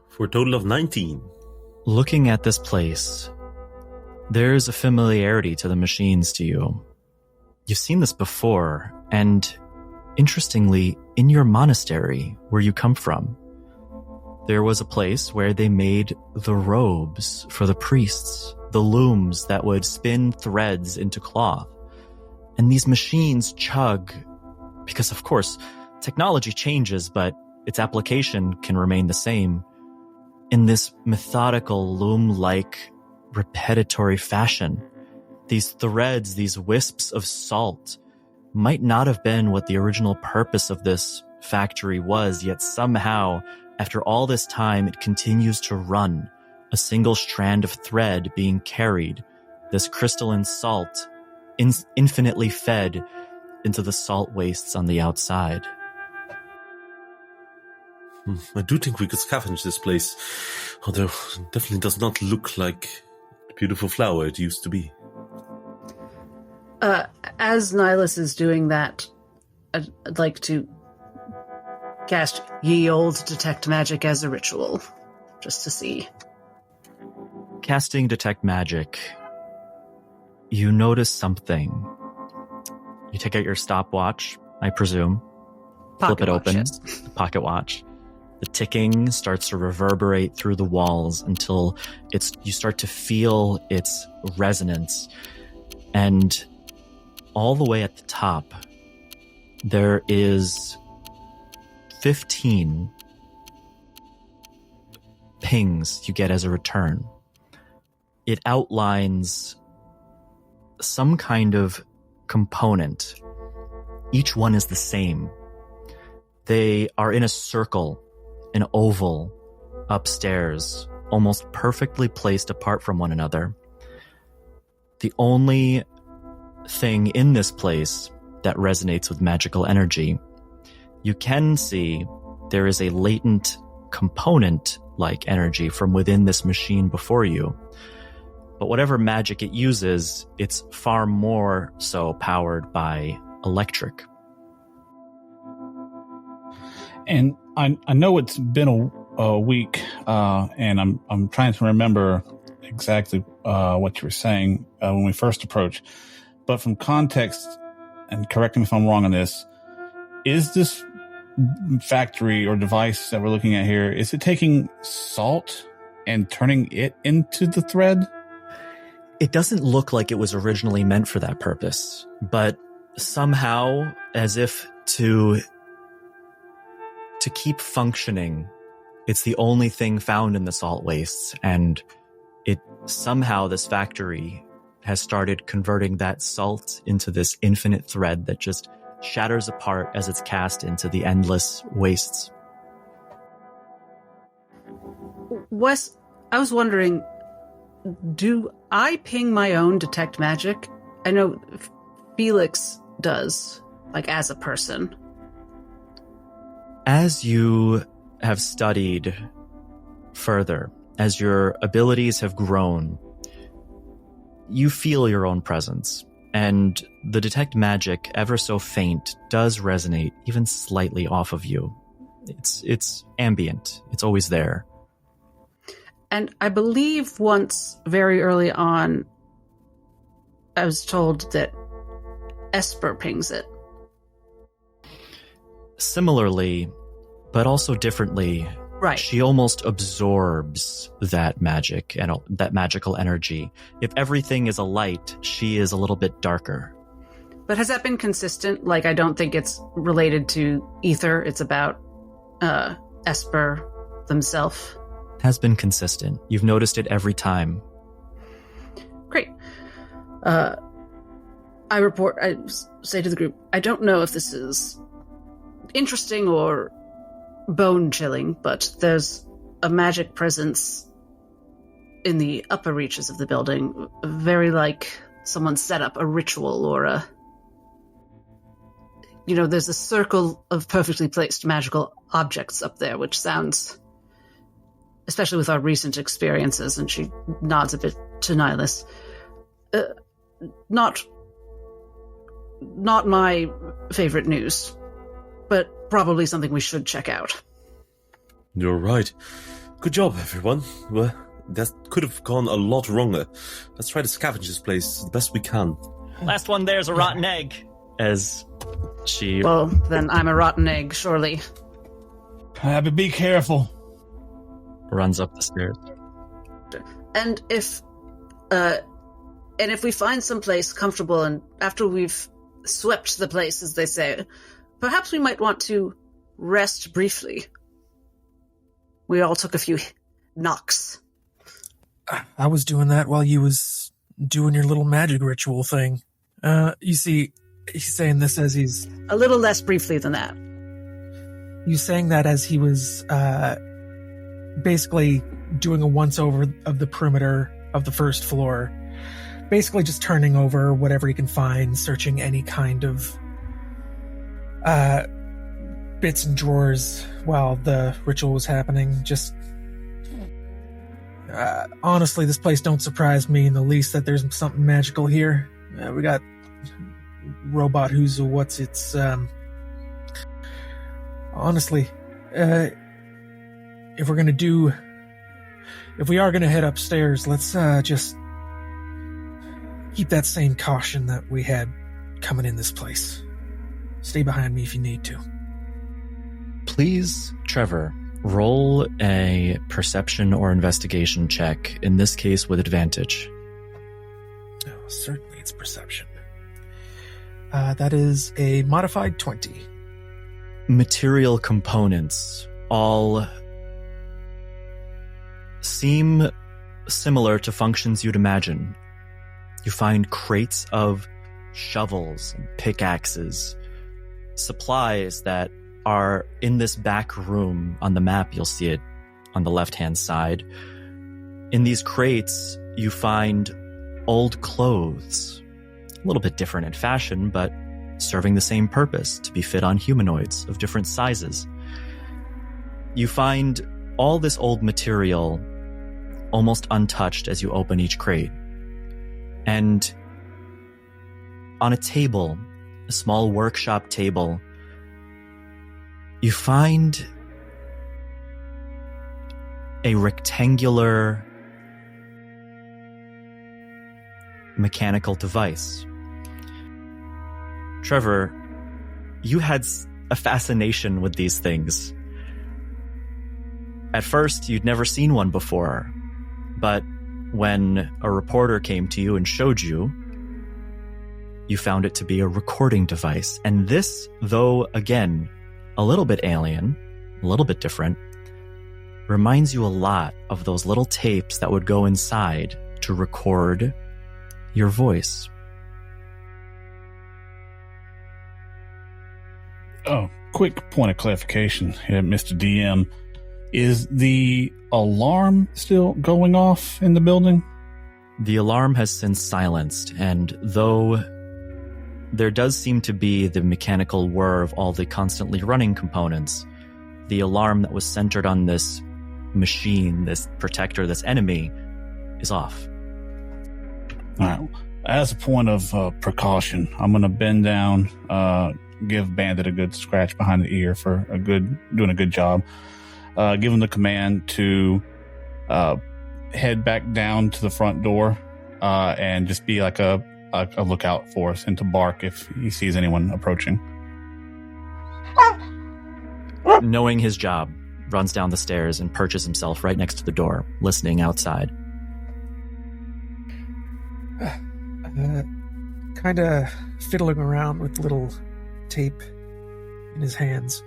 For a total of 19. Looking at this place, there's a familiarity to the machines to you. You've seen this before, and interestingly, in your monastery where you come from, there was a place where they made the robes for the priests, the looms that would spin threads into cloth. And these machines chug, because of course, technology changes, but its application can remain the same, in this methodical, loom-like, repetitory fashion. These threads, these wisps of salt, might not have been what the original purpose of this factory was, yet somehow, after all this time, it continues to run, a single strand of thread being carried, this crystalline salt, infinitely fed into the salt wastes on the outside. I do think we could scavenge this place, although it definitely does not look like the beautiful flower it used to be. As Nihilus is doing that, I'd like to cast Ye Olde Detect Magic as a ritual, just to see. Casting Detect Magic, you notice something. You take out your stopwatch, I presume, flip it open, Yes. pocket watch, The ticking starts to reverberate through the walls until you start to feel its resonance. And all the way at the top, there is 15 pings you get as a return. It outlines some kind of component. Each one is the same. They are in a circle, an oval, upstairs, almost perfectly placed apart from one another. The only thing in this place that resonates with magical energy, you can see there is a latent component like energy from within this machine before you. But whatever magic it uses, it's far more so powered by electric. And I know it's been a week, and I'm trying to remember exactly what you were saying when we first approached. But from context, and correct me if I'm wrong on this, is this factory or device that we're looking at here, is it taking salt and turning it into the thread? It doesn't look like it was originally meant for that purpose, but somehow, as if to keep functioning, it's the only thing found in the salt wastes, and this factory has started converting that salt into this infinite thread that just shatters apart as it's cast into the endless wastes. Wes, I was wondering, do I ping my own detect magic? I know Felix does, like as a person. As you have studied further, as your abilities have grown, you feel your own presence, and the detect magic, ever so faint, does resonate even slightly off of you. It's ambient. It's always there. And I believe once, very early on, I was told that Esper pings it. Similarly, but also differently, right? She almost absorbs that magic and that magical energy. If everything is a light, she is a little bit darker. But has that been consistent? Like, I don't think it's related to ether. It's about Esper themselves. Has been consistent. You've noticed it every time. Great. I say to the group, I don't know if this is interesting or bone-chilling, but there's a magic presence in the upper reaches of the building, very like someone set up a ritual or there's a circle of perfectly placed magical objects up there, which sounds, especially with our recent experiences, and she nods a bit to Nihilus, not my favorite news, but probably something we should check out. You're right. Good job, everyone. Well, that could have gone a lot wronger. Let's try to scavenge this place the best we can. Last one there's a rotten egg. As she... Well, then I'm a rotten egg, surely. But be careful. Runs up the stairs. And if we find some place comfortable, and after we've swept the place, as they say, perhaps we might want to rest briefly. We all took a few knocks. I was doing that while you was doing your little magic ritual thing. You see, he's saying this as he's... A little less briefly than that. You saying that as he was basically doing a once-over of the perimeter of the first floor. Basically just turning over whatever he can find, searching any kind of bits and drawers while the ritual was happening. Just honestly, this place don't surprise me in the least that there's something magical here. We got robot who's what's its honestly, if we are gonna head upstairs, let's just keep that same caution that we had coming in this place. Stay behind me if you need to. Please, Trevor, Roll a perception or investigation check, in this case with advantage. Oh, certainly it's perception. That is a modified 20. Material components all seem similar to functions you'd imagine. You find crates of shovels and pickaxes, supplies that are in this back room. On the map, you'll see it on the left-hand side. In these crates, you find old clothes, a little bit different in fashion, but serving the same purpose, to be fit on humanoids of different sizes. You find all this old material almost untouched as you open each crate. And on a table, a small workshop table, you find a rectangular mechanical device. Trevor, you had a fascination with these things. At first, you'd never seen one before, but when a reporter came to you and showed you, you found it to be a recording device. And this, though, again, a little bit alien, a little bit different, reminds you a lot of those little tapes that would go inside to record your voice. Oh, quick point of clarification here, Mr. DM. Is the alarm still going off in the building? The alarm has since silenced, and though there does seem to be the mechanical whir of all the constantly running components, the alarm that was centered on this machine, this protector, this enemy, is off. All right. As a point of precaution, I'm going to bend down, give Bandit a good scratch behind the ear for doing a good job. Give him the command to head back down to the front door and just be like a lookout for us, and to bark if he sees anyone approaching. Knowing his job, runs down the stairs and perches himself right next to the door, listening outside. Kind of fiddling around with little tape in his hands.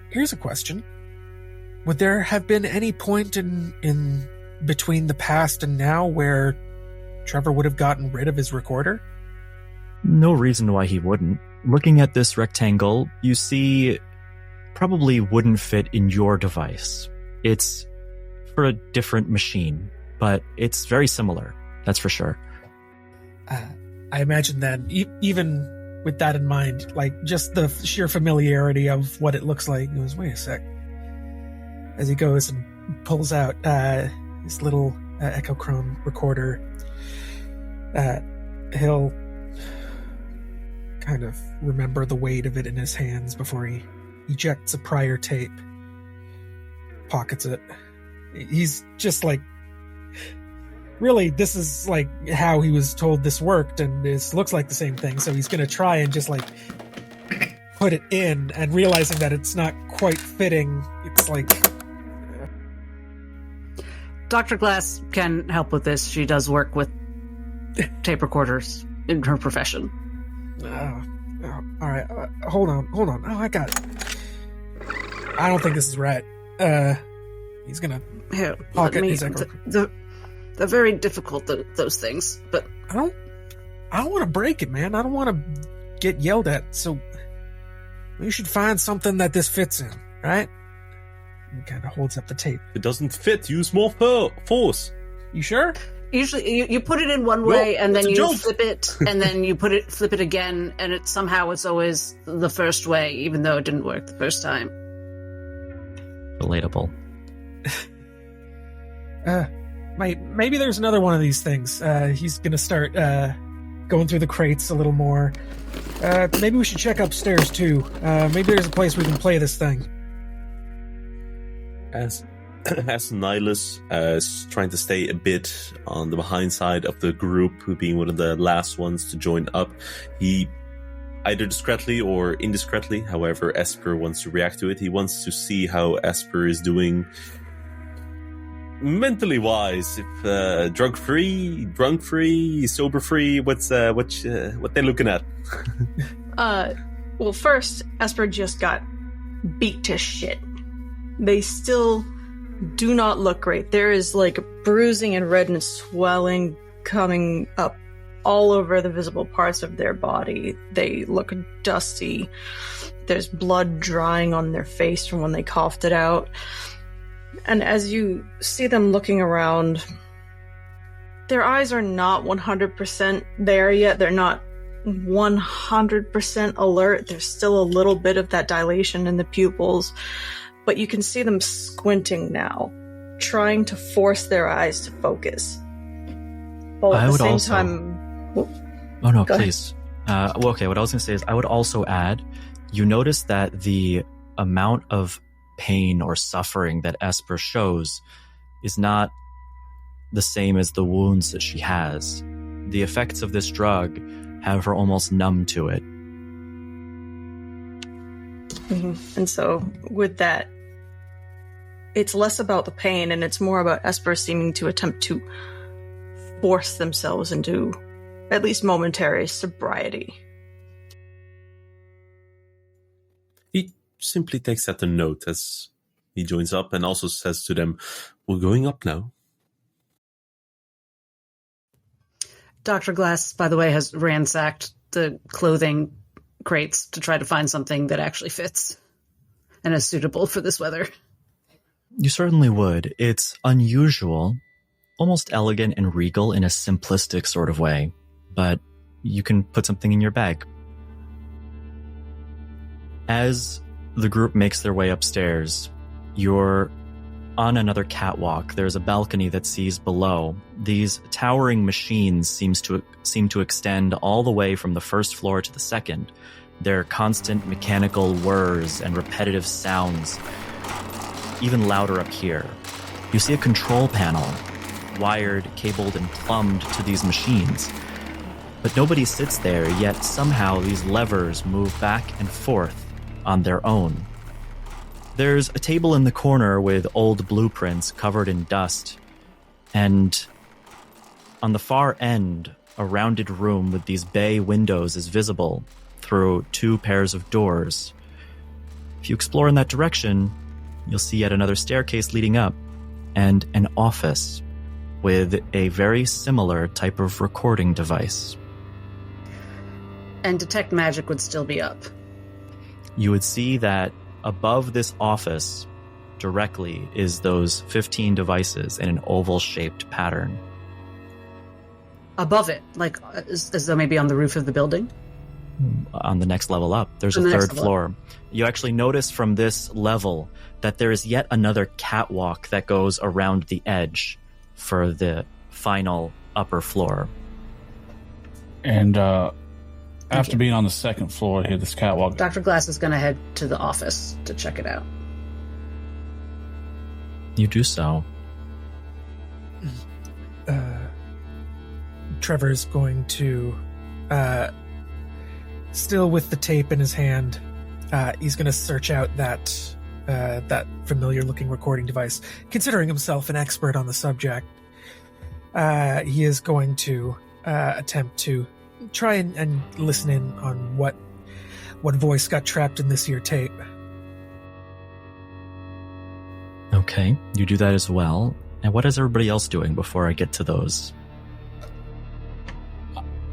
Here's a question. Would there have been any point in between the past and now where Trevor would have gotten rid of his recorder? No reason why he wouldn't. Looking at this rectangle, you see probably wouldn't fit in your device. It's for a different machine, but it's very similar, that's for sure. I imagine that even with that in mind, like just the sheer familiarity of what it looks like, he goes, wait a sec. As he goes and pulls out his little echochrome recorder, he'll kind of remember the weight of it in his hands before he ejects a prior tape, pockets it. He's just like, really, this is like how he was told this worked, and this looks like the same thing, so he's going to try and just like put it in, and realizing that it's not quite fitting, it's like... Dr. Glass can help with this. She does work with tape recorders in her profession. All right. Hold on. Oh, I got it. I don't think this is right. He's gonna pocket his echo. They're very difficult, those things, but I don't want to break it, man. I don't want to get yelled at, so we should find something that this fits in, right? He kind of holds up the tape. It doesn't fit. Use more force. You sure? Usually, you put it in one way, and then you flip it, and then you flip it again, and it's always the first way, even though it didn't work the first time. Relatable. Maybe there's another one of these things. He's gonna start going through the crates a little more. Maybe we should check upstairs too. Maybe there's a place we can play this thing. As Nihilus is trying to stay a bit on the behind side of the group, who being one of the last ones to join up, he either discreetly or indiscreetly, however Esper wants to react to it. He wants to see how Esper is doing mentally wise. If drunk free, sober free, what they're looking at. Well, first, Esper just got beat to shit. They still do not look great. There is like bruising and red and swelling coming up all over the visible parts of their body. They look dusty. There's blood drying on their face from when they coughed it out. And as you see them looking around, their eyes are not 100% there yet. They're not 100% alert. There's still a little bit of that dilation in the pupils, but you can see them squinting now, trying to force their eyes to focus. While at the same time... Oh, no, Go ahead. please. Okay, what I was going to say is I would also add, you notice that the amount of pain or suffering that Esper shows is not the same as the wounds that she has. The effects of this drug have her almost numb to it. Mm-hmm. And so, with that, it's less about the pain and it's more about Esper seeming to attempt to force themselves into at least momentary sobriety. He simply takes that to note as he joins up and also says to them, "We're going up now." Dr. Glass, by the way, has ransacked the clothing crates to try to find something that actually fits and is suitable for this weather. You certainly would. It's unusual, almost elegant and regal in a simplistic sort of way, but you can put something in your bag. As the group makes their way upstairs, you're on another catwalk. There's a balcony that sees below. These towering machines seem to extend all the way from the first floor to the second. Their constant mechanical whirs and repetitive sounds, even louder up here. You see a control panel, wired, cabled, and plumbed to these machines. But nobody sits there, yet somehow these levers move back and forth on their own. There's a table in the corner with old blueprints covered in dust, and on the far end, a rounded room with these bay windows is visible through two pairs of doors. If you explore in that direction, you'll see yet another staircase leading up, and an office with a very similar type of recording device. And detect magic would still be up. You would see that above this office directly is those 15 devices in an oval-shaped pattern. Above it, like as though maybe on the roof of the building? On the next level up, there's a third floor. You actually notice from this level that there is yet another catwalk that goes around the edge for the final upper floor. And after being on the second floor here, this catwalk... Dr. Glass is going to head to the office to check it out. You do so. Trevor's going to, still with the tape in his hand, he's going to search out that familiar-looking recording device. Considering himself an expert on the subject, he is going to attempt to try and listen in on what voice got trapped in this here tape. Okay, you do that as well. And what is everybody else doing before I get to those?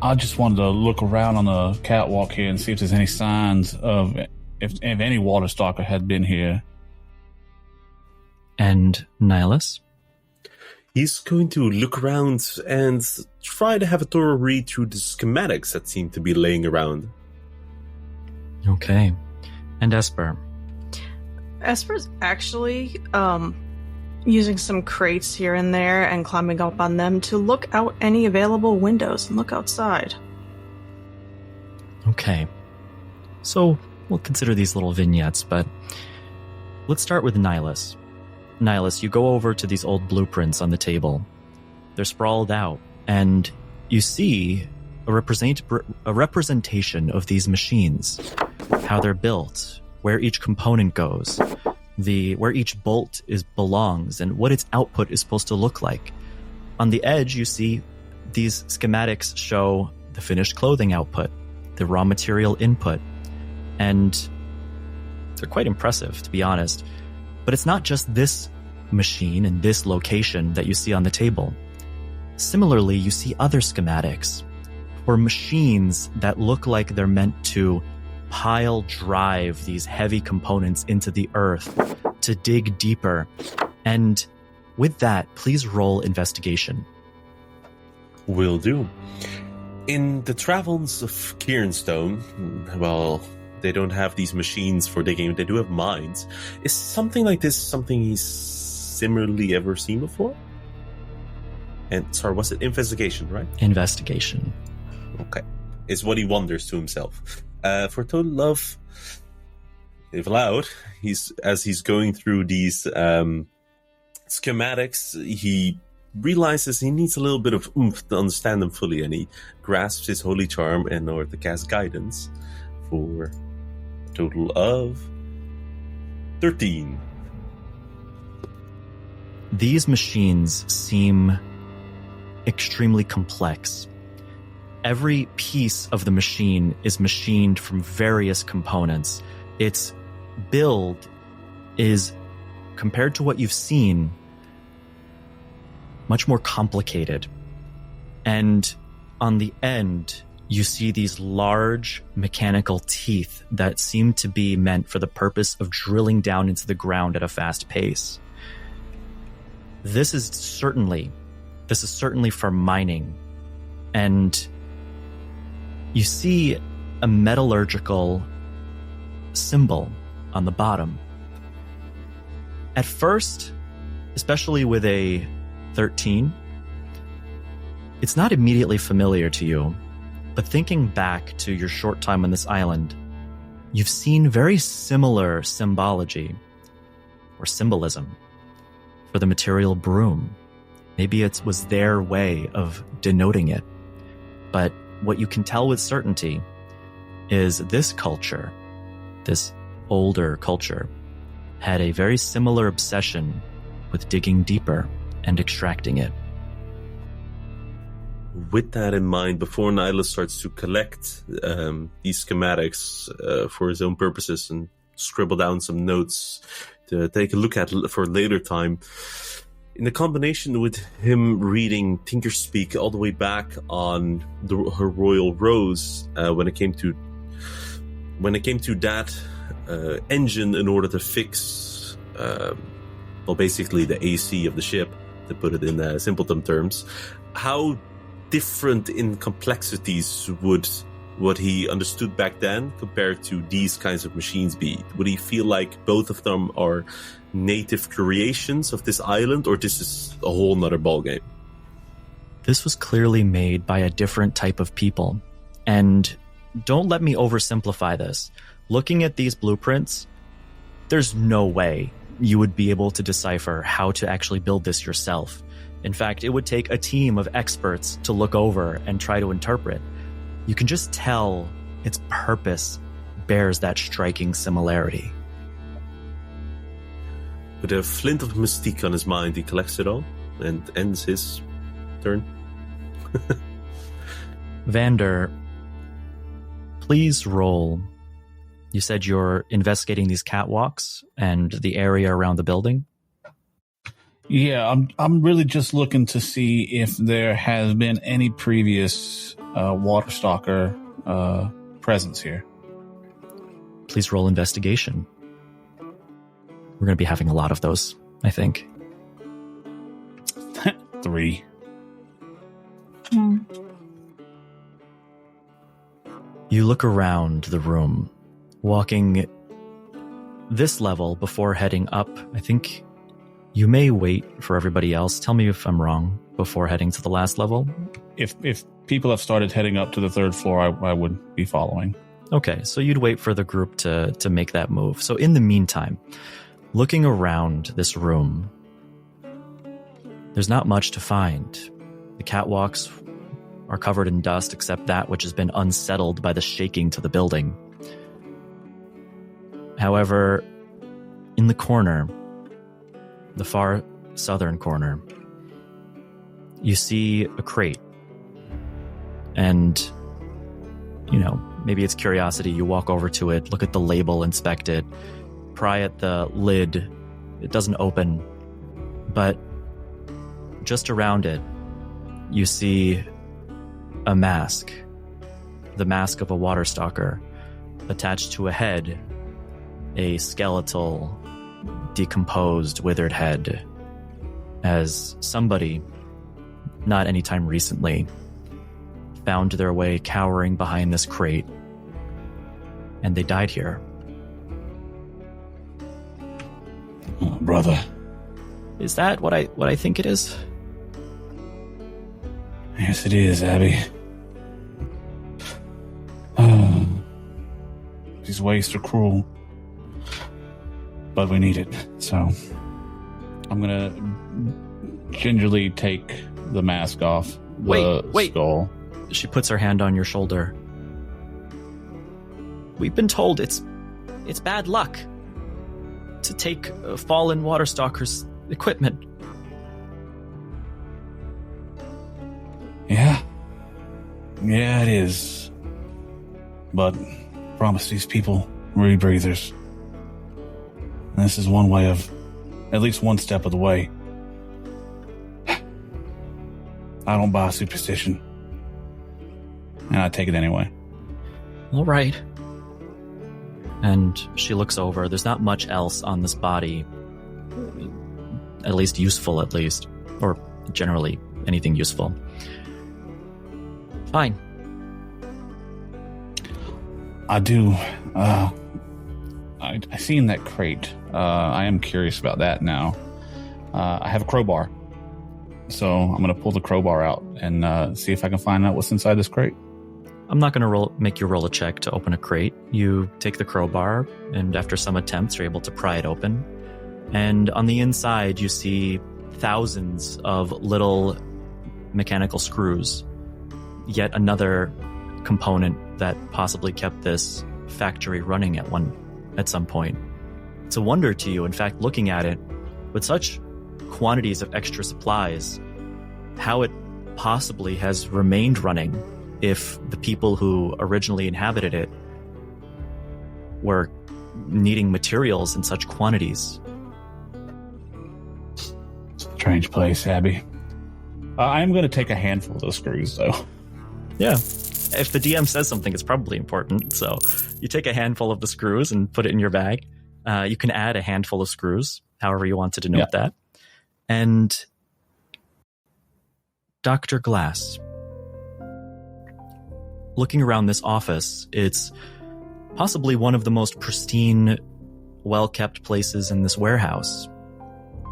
I just wanted to look around on the catwalk here and see if there's any signs of if any water stalker had been here. And Nihilus? He's going to look around and try to have a thorough read through the schematics that seem to be laying around. Okay. And Esper? Esper's actually using some crates here and there and climbing up on them to look out any available windows and look outside. Okay. So we'll consider these little vignettes, but let's start with Nihilus. Nihilus, you go over to these old blueprints on the table. They're sprawled out, and you see a representation of these machines, how they're built, where each component goes, where each bolt belongs, and what its output is supposed to look like. On the edge, you see these schematics show the finished clothing output, the raw material input, and they're quite impressive, to be honest. But it's not just this machine and this location that you see on the table. Similarly, you see other schematics or machines that look like they're meant to pile drive these heavy components into the earth to dig deeper. And with that, please roll investigation. Will do. In the travels of Kieranstone, well, they don't have these machines for digging, they do have mines. Is something like this something he's similarly ever seen before? And sorry, was it investigation, right? Investigation. Okay. Is what he wonders to himself. For a total of, if allowed, as he's going through these schematics, he realizes he needs a little bit of oomph to understand them fully, and he grasps his holy charm in order to cast guidance for a total of 13. These machines seem extremely complex. Every piece of the machine is machined from various components. Its build is, compared to what you've seen, much more complicated. And on the end, you see these large mechanical teeth that seem to be meant for the purpose of drilling down into the ground at a fast pace. This is certainly for mining. And you see a metallurgical symbol on the bottom. At first, especially with a 13, it's not immediately familiar to you, but thinking back to your short time on this island, you've seen very similar symbology or symbolism for the material broom. Maybe it was their way of denoting it. But what you can tell with certainty is this culture, this older culture, had a very similar obsession with digging deeper and extracting it. With that in mind, before Nihilus starts to collect these schematics for his own purposes and scribble down some notes to take a look at for later time, in the combination with him reading Tinker Speak all the way back on her Royal Rose, when it came to that engine in order to fix, basically the AC of the ship, to put it in simpleton terms, how different in complexities would what he understood back then compared to these kinds of machines be? Would he feel like both of them are native creations of this island, or this is a whole nother ballgame? This was clearly made by a different type of people. And don't let me oversimplify this. Looking at these blueprints, there's no way you would be able to decipher how to actually build this yourself. In fact, it would take a team of experts to look over and try to interpret. You can just tell its purpose bears that striking similarity. With a flint of mystique on his mind, he collects it all and ends his turn. Vander, please roll. You said you're investigating these catwalks and the area around the building? Yeah, I'm really just looking to see if there has been any previous water stalker presence here. Please roll investigation. We're going to be having a lot of those, I think. 3. You look around the room, walking this level before heading up. I think you may wait for everybody else. Tell me if I'm wrong, before heading to the last level. If people have started heading up to the 3rd floor, I would be following. Okay, so you'd wait for the group to make that move. So in the meantime, looking around this room, there's not much to find. The catwalks are covered in dust except that which has been unsettled by the shaking to the building. However, in the corner, the far southern corner, you see a crate. And, maybe it's curiosity. You walk over to it, look at the label, inspect it, pry at the lid. It doesn't open. But just around it, you see a mask. The mask of a water stalker. Attached to a head, a skeletal, decomposed, withered head. As somebody, not anytime recently, found their way cowering behind this crate, and they died here. Oh, brother. Is that what I think it is? Yes, it is, Abby. These wastes are cruel, but we need it. So I'm gonna gingerly take the mask off the Wait. skull. She puts her hand on your shoulder. We've been told it's bad luck to take a fallen water stalker's equipment. Yeah, it is. But promise these people rebreathers. And this is one way of, at least one step of the way. I don't buy superstition. And I take it anyway. All right. And she looks over. There's not much else on this body. At least useful, at least. Or generally, anything useful. Fine. I do. I seen that crate. I am curious about that now. I have a crowbar. So I'm going to pull the crowbar out and see if I can find out what's inside this crate. I'm not going to make you roll a check to open a crate. You take the crowbar, and after some attempts, you're able to pry it open. And on the inside, you see thousands of little mechanical screws. Yet another component that possibly kept this factory running at some point. It's a wonder to you, in fact, looking at it, with such quantities of extra supplies, how it possibly has remained running if the people who originally inhabited it were needing materials in such quantities. Strange place, Abby. I'm going to take a handful of those screws, though. Yeah. If the DM says something, it's probably important. So you take a handful of the screws and put it in your bag. You can add a handful of screws, however you want to denote that. And Dr. Glass, looking around this office, it's possibly one of the most pristine, well-kept places in this warehouse.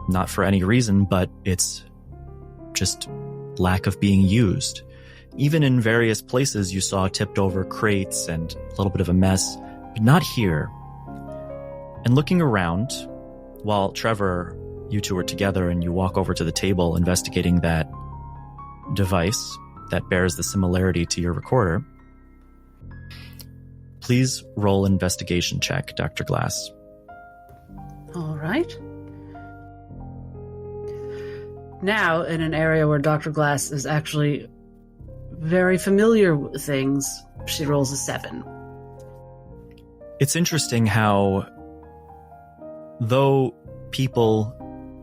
Not for any reason, but it's just lack of being used. Even in various places you saw tipped over crates and a little bit of a mess, but not here. And looking around, while Trevor, you two are together and you walk over to the table investigating that device that bears the similarity to your recorder, please roll an investigation check, Dr. Glass. All right. Now, in an area where Dr. Glass is actually very familiar with things, she rolls a 7. It's interesting how, though people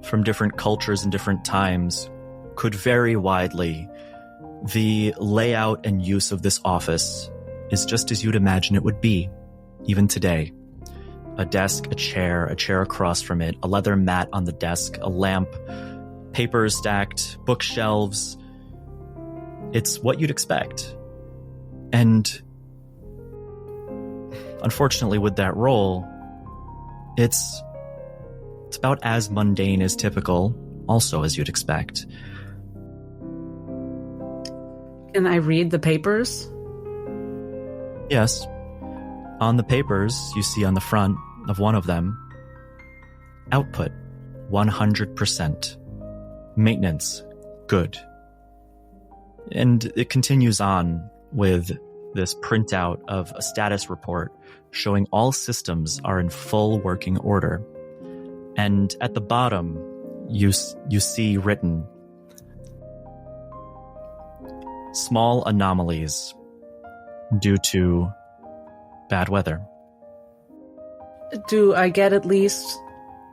from different cultures and different times could vary widely, the layout and use of this office is just as you'd imagine it would be, even today. A desk, a chair across from it, a leather mat on the desk, a lamp, papers stacked, bookshelves. It's what you'd expect. And unfortunately with that role, it's about as mundane as typical, also as you'd expect. Can I read the papers? Yes. On the papers, you see on the front of one of them, output 100%. Maintenance, good. And it continues on with this printout of a status report showing all systems are in full working order. And at the bottom, you see written, small anomalies due to bad weather. Do I get at least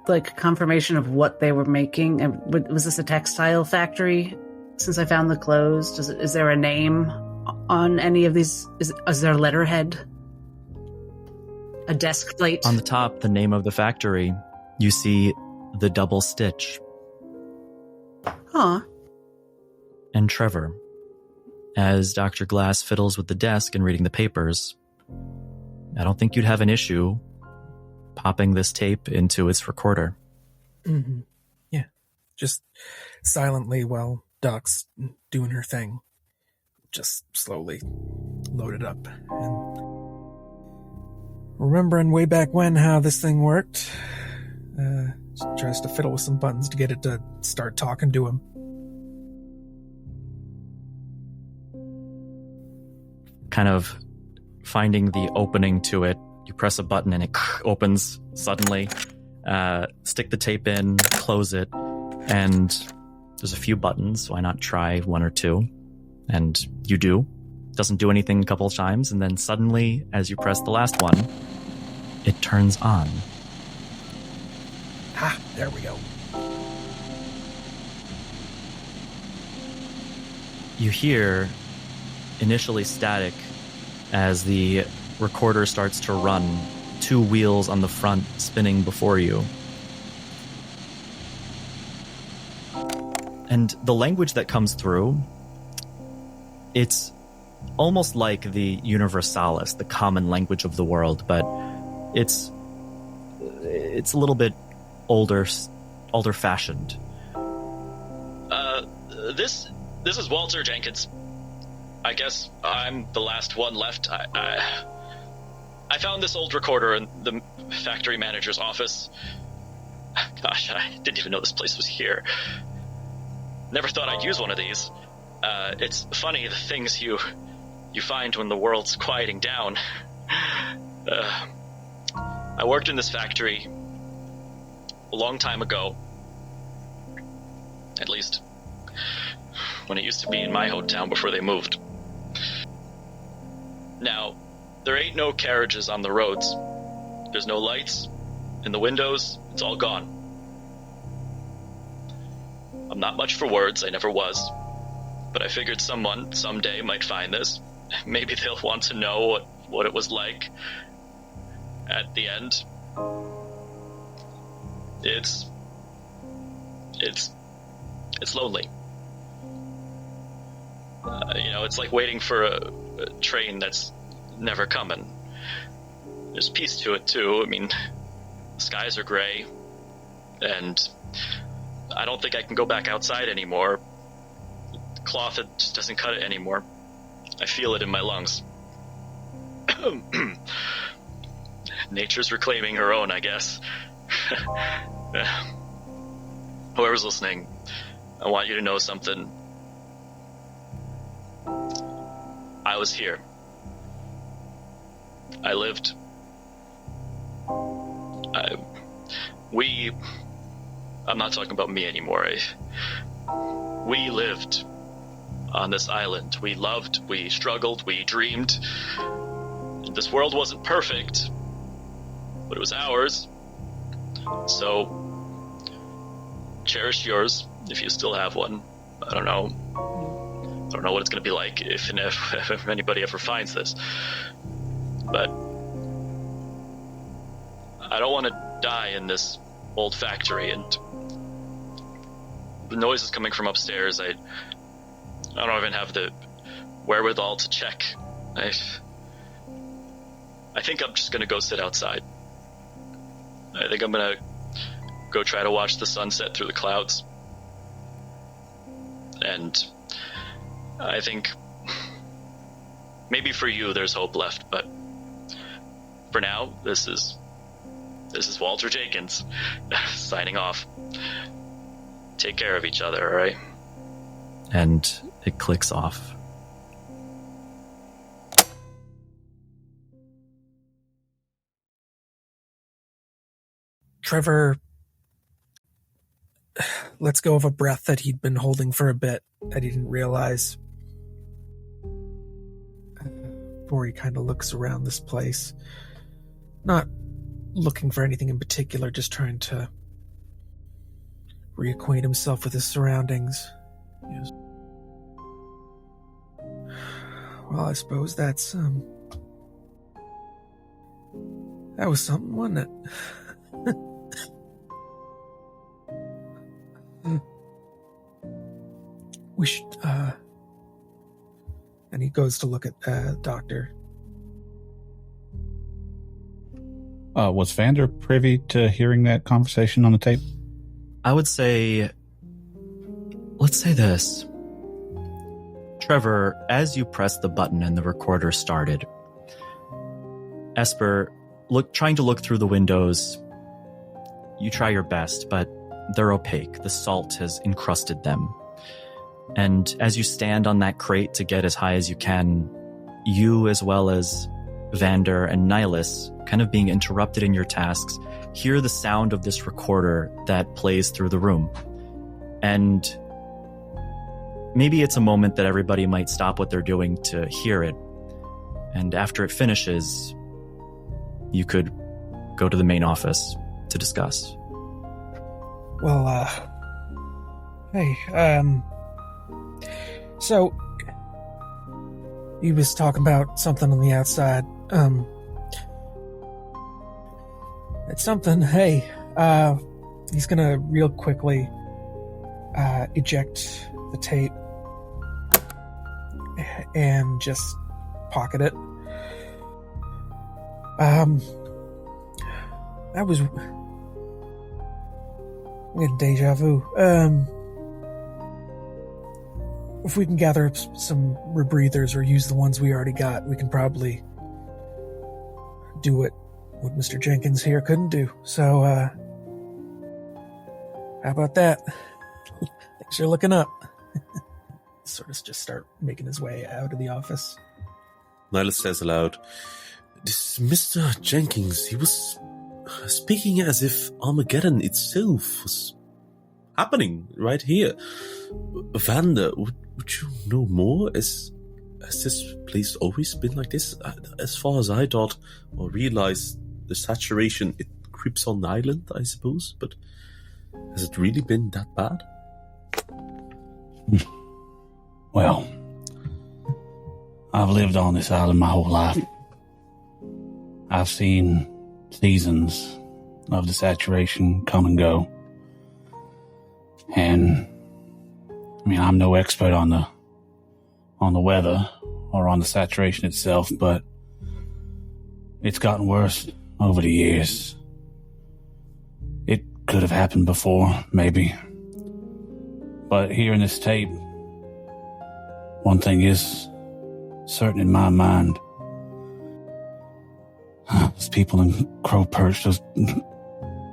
like confirmation of what they were making? And was this a textile factory? Since I found the clothes, is there a name on any of these? Is there a letterhead? A desk plate? On the top, the name of the factory, you see the double stitch. Huh. And Trevor, as Dr. Glass fiddles with the desk and reading the papers, I don't think you'd have an issue popping this tape into its recorder. Mm-hmm. Yeah. Just silently while Doc's doing her thing. Just slowly load it up. And remembering way back when how this thing worked, tries to fiddle with some buttons to get it to start talking to him. Kind of finding the opening to it, you press a button and it opens suddenly. Stick the tape in, close it, and there's a few buttons. Why not try one or two? And you do. Doesn't do anything a couple of times, and then suddenly, as you press the last one, it turns on. Ah, there we go. You hear, initially static, as the recorder starts to run, two wheels on the front spinning before you. And the language that comes through, it's almost like the universalis, the common language of the world, but it's a little bit older-fashioned. This is Walter Jenkins. I guess I'm the last one left. I found this old recorder in the factory manager's office. Gosh, I didn't even know this place was here. Never thought I'd use one of these. It's funny the things you find when the world's quieting down. I worked in this factory a long time ago. At least when it used to be in my hometown before they moved. Now, there ain't no carriages on the roads. There's no lights in the windows. It's all gone. I'm not much for words, I never was. But I figured someone someday might find this. Maybe they'll want to know what it was like at the end. It's lonely. It's like waiting for a train that's never coming. There's peace to it, too. I mean, the skies are gray, and I don't think I can go back outside anymore. The cloth, it just doesn't cut it anymore. I feel it in my lungs. Nature's reclaiming her own, I guess. Whoever's listening, I want you to know something. I was here. I lived. I'm not talking about me anymore. We lived on this island. We loved, we struggled, we dreamed. This world wasn't perfect, but it was ours. So, cherish yours if you still have one. I don't know what it's going to be like if anybody ever finds this. But I don't want to die in this old factory, and the noise is coming from upstairs. I don't even have the wherewithal to check. I think I'm just going to go sit outside. I think I'm going to go try to watch the sunset through the clouds. And I think maybe for you there's hope left, but for now, this is Walter Jenkins signing off. Take care of each other, all right? And it clicks off. Trevor lets go of a breath that he'd been holding for a bit that he didn't realize. Before he kind of looks around this place. Not looking for anything in particular, just trying to reacquaint himself with his surroundings. Yes. Well, I suppose that was something, wasn't it? We should, and he goes to look at the doctor. Was Vander privy to hearing that conversation on the tape? I would say, let's say this. Trevor, as you pressed the button and the recorder started, Esper, trying to look through the windows, you try your best, but they're opaque. The salt has encrusted them. And as you stand on that crate to get as high as you can, you as well as Vander and Nihilus, kind of being interrupted in your tasks, hear the sound of this recorder that plays through the room. And maybe it's a moment that everybody might stop what they're doing to hear it. And after it finishes, you could go to the main office to discuss. Well, hey, so he was talking about something on the outside. It's something, hey, he's gonna real quickly eject the tape and just pocket it. That was... I'm getting deja vu. If we can gather up some rebreathers or use the ones we already got, we can probably do what Mr. Jenkins here couldn't do. So, how about that? Things are looking up. Sort of just start making his way out of the office. Nihilus says aloud, "This Mr. Jenkins, he was speaking as if Armageddon itself was happening right here. Vander, would you know more? Has this place always been like this? As far as I thought or realized, the saturation, it creeps on the island, I suppose, but has it really been that bad?" Well, I've lived on this island my whole life. I've seen seasons of the saturation come and go. And, I mean, I'm no expert on the weather or on the saturation itself, but it's gotten worse over the years. It could have happened before, maybe. But hearing this tape, one thing is certain in my mind. Those people in Crow Perch, those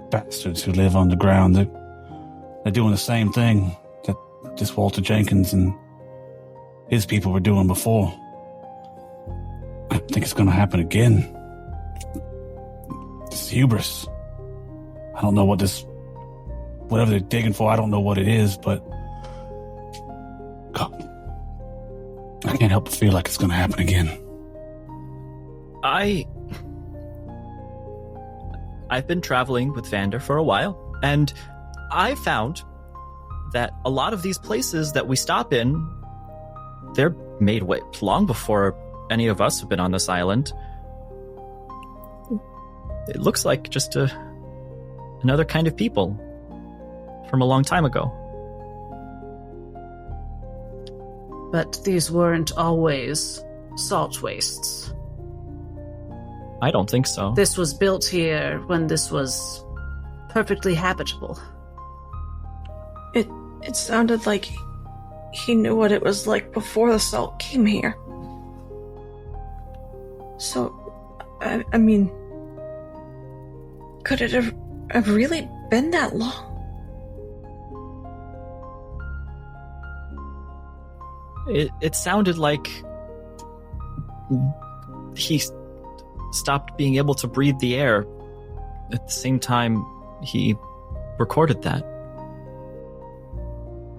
bastards who live underground, they're doing the same thing that this Walter Jenkins and his people were doing before. I think it's going to happen again. This hubris. I don't know whatever they're digging for, I don't know what it is, but God, I can't help but feel like it's going to happen again. I've been traveling with Vander for a while, and I found that a lot of these places that we stop in, they're made way long before any of us have been on this island. It looks like just another kind of people from a long time ago. But these weren't always salt wastes. I don't think so. This was built here when this was perfectly habitable. It sounded like he knew what it was like before the salt came here. So, I mean, could it have really been that long? It sounded like he stopped being able to breathe the air. At the same time, he recorded that.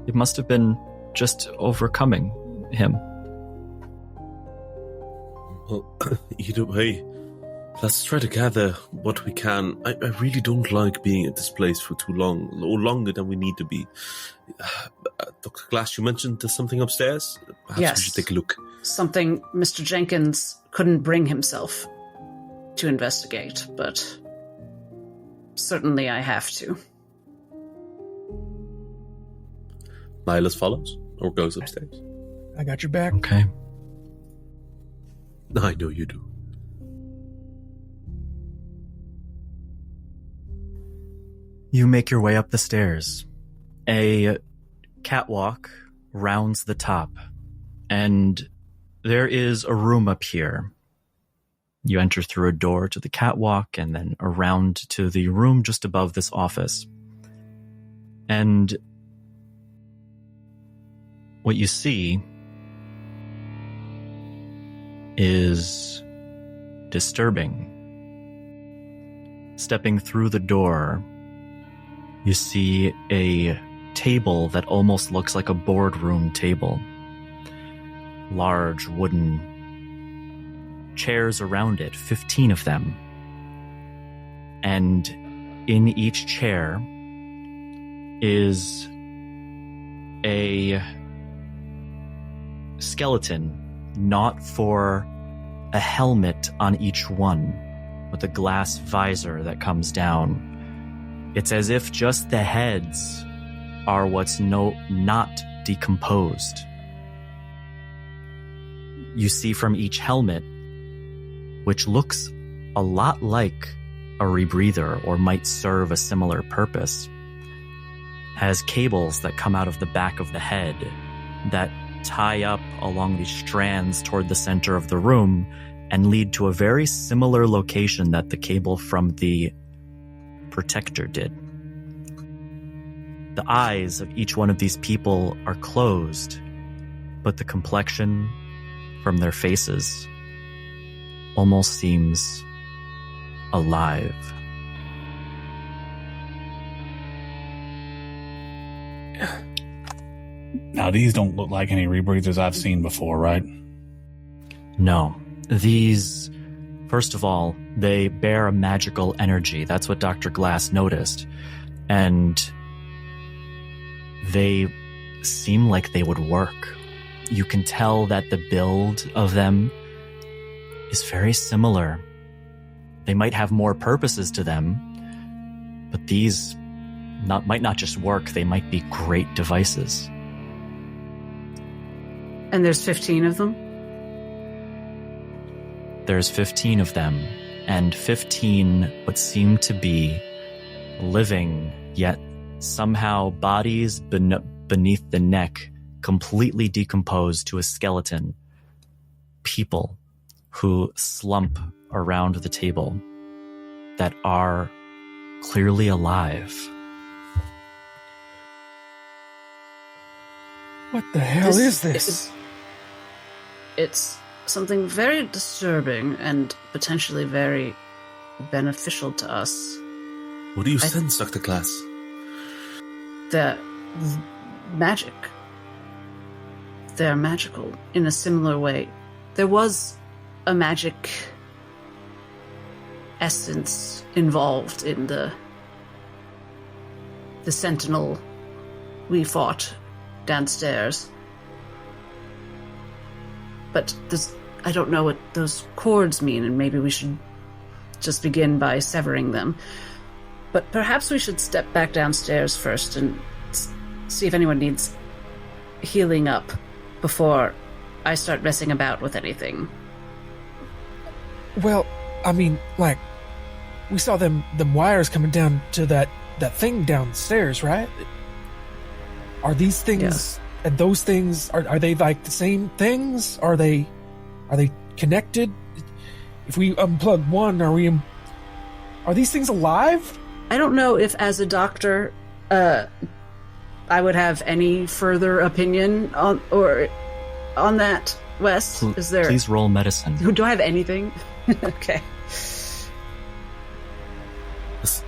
It must have been just overcoming him. Well, either way, let's try to gather what we can. I really don't like being at this place for too long, or longer than we need to be. Dr. Glass, you mentioned there's something upstairs? Perhaps Yes. we should take a look. Something Mr. Jenkins couldn't bring himself to investigate, but certainly I have to. Milas follows, or goes upstairs. I got your back. Okay. I know you do. You make your way up the stairs. A catwalk rounds the top, and there is a room up here. You enter through a door to the catwalk and then around to the room just above this office. And what you see is disturbing. Stepping through the door, you see a table that almost looks like a boardroom table. Large wooden chairs around it, 15 of them. And in each chair is a skeleton, not for a helmet on each one, with a glass visor that comes down. It's as if just the heads are what's not decomposed. You see from each helmet, which looks a lot like a rebreather or might serve a similar purpose, has cables that come out of the back of the head that tie up along these strands toward the center of the room and lead to a very similar location that the cable from the protector did. The eyes of each one of these people are closed, but the complexion from their faces almost seems alive. Now, these don't look like any rebreathers I've seen before, right? No. These, first of all, they bear a magical energy. That's what Dr. Glass noticed. And they seem like they would work. You can tell that the build of them is very similar. They might have more purposes to them, but these might not just work, they might be great devices. And there's 15 of them? There's 15 of them, and 15 what seem to be living, yet somehow bodies beneath the neck completely decomposed to a skeleton. People who slump around the table that are clearly alive. What the hell is this? It's something very disturbing and potentially very beneficial to us. What do you sense, Dr. Glass? They're magic. They're magical in a similar way. There was a magic essence involved in the sentinel we fought downstairs. But I don't know what those chords mean, and maybe we should just begin by severing them. But perhaps we should step back downstairs first and see if anyone needs healing up before I start messing about with anything. Well, I mean, like, we saw them wires coming down to that thing downstairs, right? Are these things and those things, are they like the same things? Are they connected? If we unplug one, are these things alive? I don't know if as a doctor I would have any further opinion on, or on that, Wes? Is there? Please roll medicine. Do I have anything? Okay.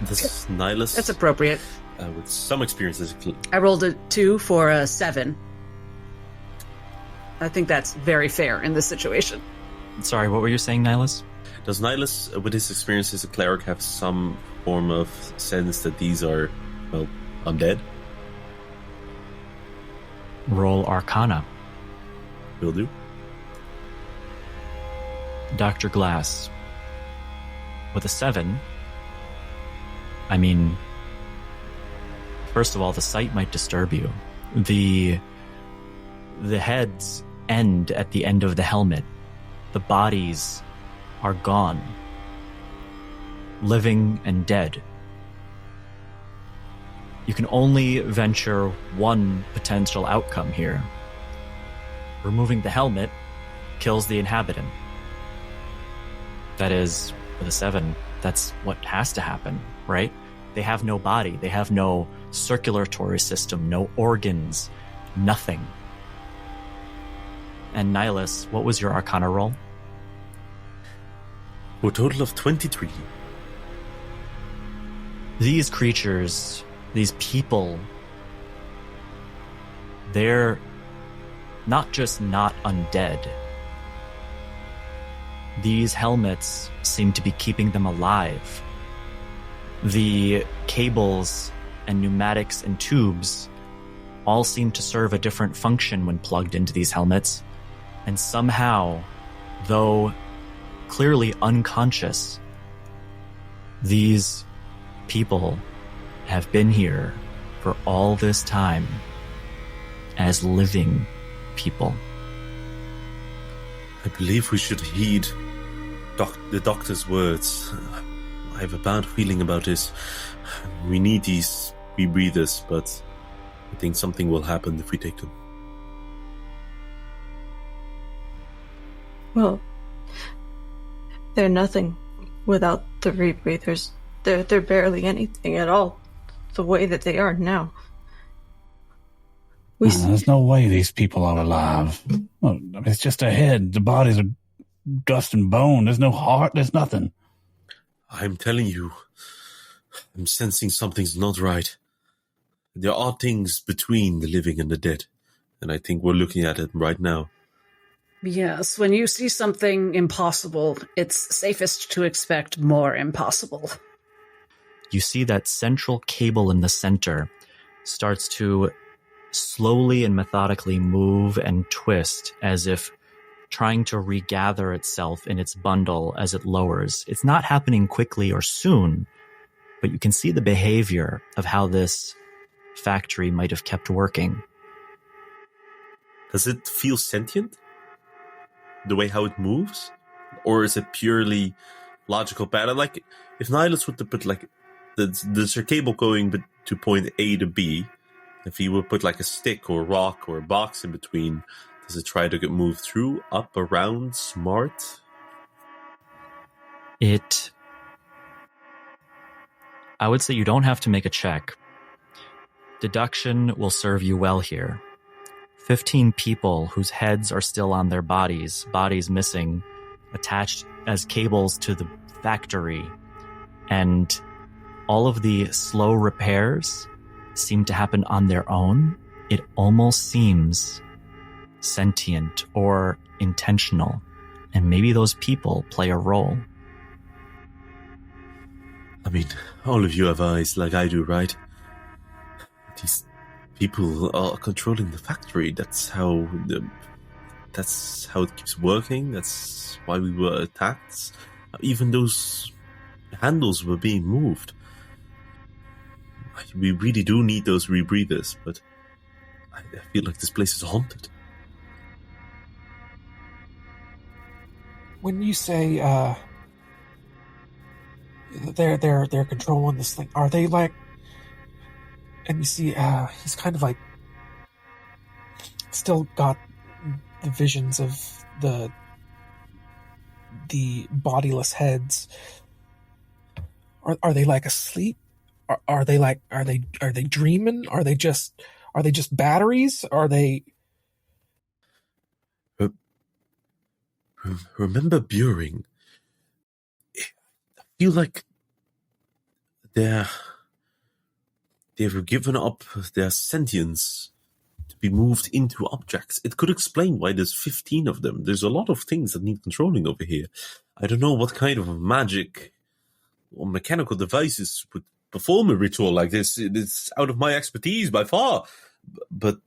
This Nihilus, That's appropriate. with some experiences. I rolled a 2 for a 7. I think that's very fair in this situation. Sorry, what were you saying, Nihilus? Does Nihilus, with his experience as a cleric, have some form of sense that these are, well, undead? Roll Arcana. Will do. Dr. Glass. With a 7, I mean, first of all, the sight might disturb you. The heads end at the end of the helmet. The bodies are gone. Living and dead. You can only venture one potential outcome here. Removing the helmet kills the inhabitant. That is, with a 7, that's what has to happen, right? They have no body. They have no circulatory system, no organs, nothing. And Nihilus, what was your Arcana roll? For a total of 23. These creatures, these people, they're not just not undead. These helmets seem to be keeping them alive. The cables and pneumatics and tubes all seem to serve a different function when plugged into these helmets. And somehow, though clearly unconscious, these people have been here for all this time as living people. I believe we should heed the doctor's words. I have a bad feeling about this. We need these rebreathers, but I think something will happen if we take them. Well, they're nothing without the rebreathers. They're barely anything at all, the way that they are now. There's no way these people are alive. Well, it's just a head. The bodies are dust and bone. There's no heart. There's nothing. I'm telling you, I'm sensing something's not right. There are things between the living and the dead, and I think we're looking at it right now. Yes, when you see something impossible, it's safest to expect more impossible. You see that central cable in the center starts to slowly and methodically move and twist as if trying to regather itself in its bundle as it lowers. It's not happening quickly or soon, but you can see the behavior of how this factory might have kept working. Does it feel sentient? The way how it moves? Or is it purely logical pattern? Like, if Nihilus would put, like, there's a cable going to point A to B, if he would put, like, a stick or a rock or a box in between, does it try to get moved through, up, around, smart? I would say you don't have to make a check. Deduction will serve you well here. 15 people whose heads are still on their bodies missing, attached as cables to the factory, and all of the slow repairs seem to happen on their own. It almost seems sentient or intentional, and maybe those people play a role. I mean, all of you have eyes like I do, right? These people are controlling the factory. That's how it keeps working. That's why we were attacked. Even those handles were being moved. We really do need those rebreathers, but I feel like this place is haunted. When you say they're controlling this thing, are they like? And you see, he's kind of like still got the visions of the bodiless heads. Are they like asleep? Are they dreaming? Are they just batteries? Are they? remember Veering. I feel like they've given up their sentience to be moved into objects. It could explain why there's 15 of them. There's a lot of things that need controlling over here. I don't know what kind of magic or mechanical devices would perform a ritual like this. It's out of my expertise by far. But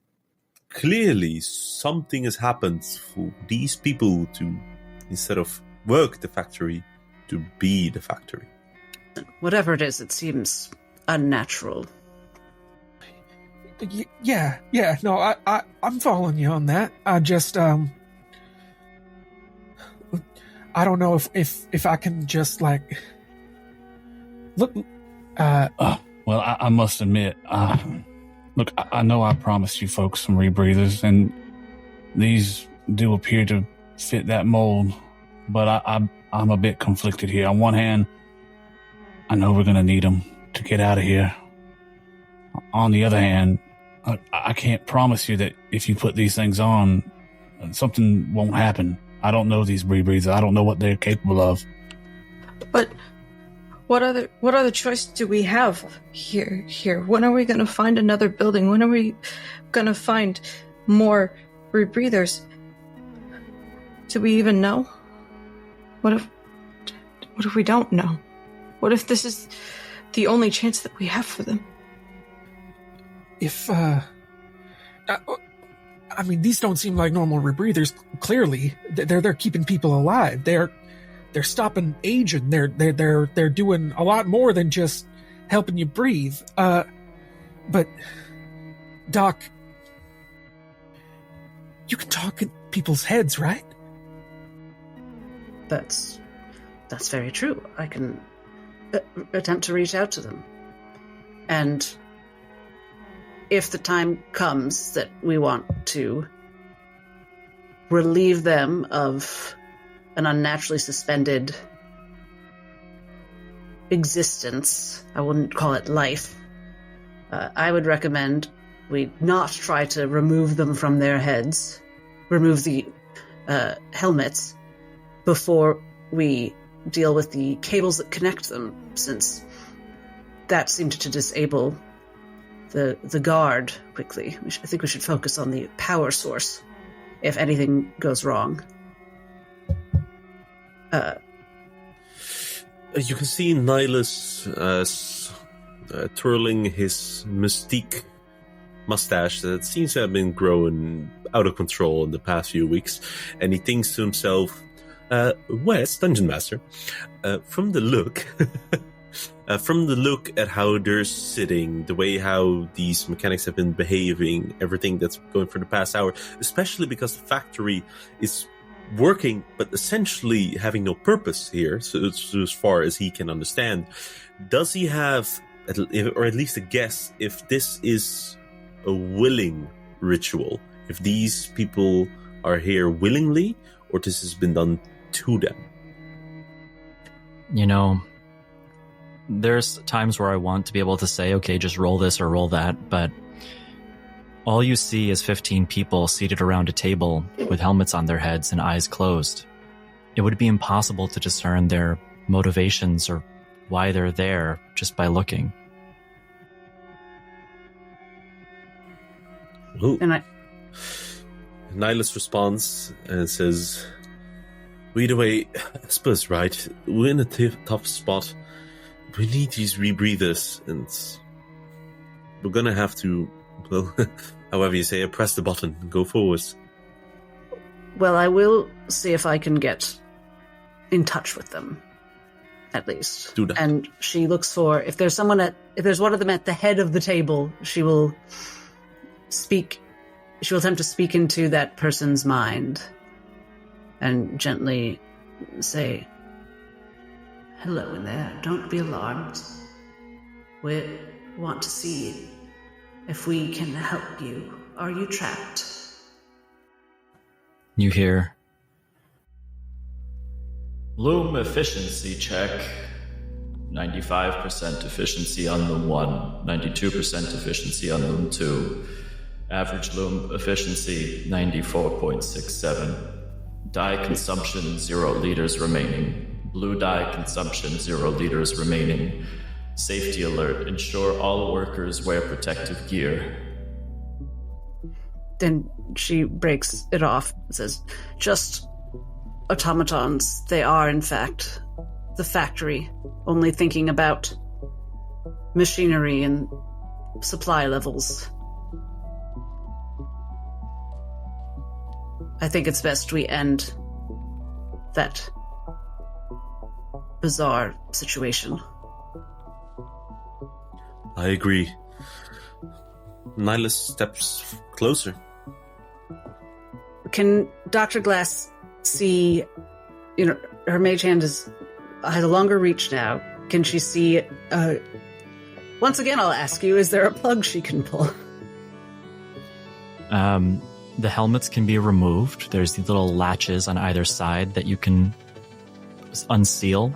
clearly something has happened for these people to, instead of work the factory, to be the factory. Whatever it is, it seems unnatural. Yeah. No, I'm following you on that. I just, I don't know if I can just like look. Well, I must admit, look, I know I promised you folks some rebreathers, and these do appear to fit that mold, but I'm a bit conflicted here. On one hand, I know we're going to need them to get out of here. On the other hand, I can't promise you that if you put these things on, something won't happen. I don't know these rebreathers. I don't know what they're capable of. But what other choice do we have here? When are we going to find another building? When are we going to find more rebreathers? Do we even know? What if we don't know? What if this is the only chance that we have for them? If, I mean, these don't seem like normal rebreathers. Clearly, they're keeping people alive. They're stopping aging. They're doing a lot more than just helping you breathe. But Doc, you can talk in people's heads, right? That's very true. I can attempt to reach out to them. And if the time comes that we want to relieve them of an unnaturally suspended existence, I wouldn't call it life, I would recommend we not try to remove them from their heads, remove the helmets, before we deal with the cables that connect them, since that seemed to disable the guard quickly. I think we should focus on the power source if anything goes wrong. You can see Nihilus twirling his mystique mustache that seems to have been growing out of control in the past few weeks, and he thinks to himself, Wes, Dungeon Master, from the look at how they're sitting, the way how these mechanics have been behaving, everything that's going for the past hour, especially because the factory is working but essentially having no purpose here, so as far as he can understand, does he have, or at least a guess, if this is a willing ritual, if these people are here willingly, or this has been done to them? You know, there's times where I want to be able to say, okay, just roll this or roll that, but all you see is 15 people seated around a table with helmets on their heads and eyes closed. It would be impossible to discern their motivations or why they're there just by looking. Ooh. And Nihilus responds and says, either way, Esper's right. We're in a tough spot. We need these rebreathers, and we're gonna have to, well, however you say it, press the button and go forwards. Well, I will see if I can get in touch with them, at least. Do that. And she looks for, if there's one of them at the head of the table, she will attempt to speak into that person's mind and gently say, "Hello in there, don't be alarmed. We want to see if we can help you. Are you trapped?" You hear, "Loom efficiency check. 95% efficiency on loom 1, 92% efficiency on loom 2. Average loom efficiency 94.67. Dye consumption 0 liters remaining. Blue dye consumption 0 liters remaining. Safety alert. Ensure all workers wear protective gear. Then she breaks it off and says, just automatons. They are, in fact, the factory, only thinking about machinery and supply levels. I think it's best we end that bizarre situation. I agree. Nihilus steps closer. Can Dr. Glass see, her mage hand has a longer reach now. Can she see, once again I'll ask you, is there a plug she can pull? The helmets can be removed. There's these little latches on either side that you can unseal.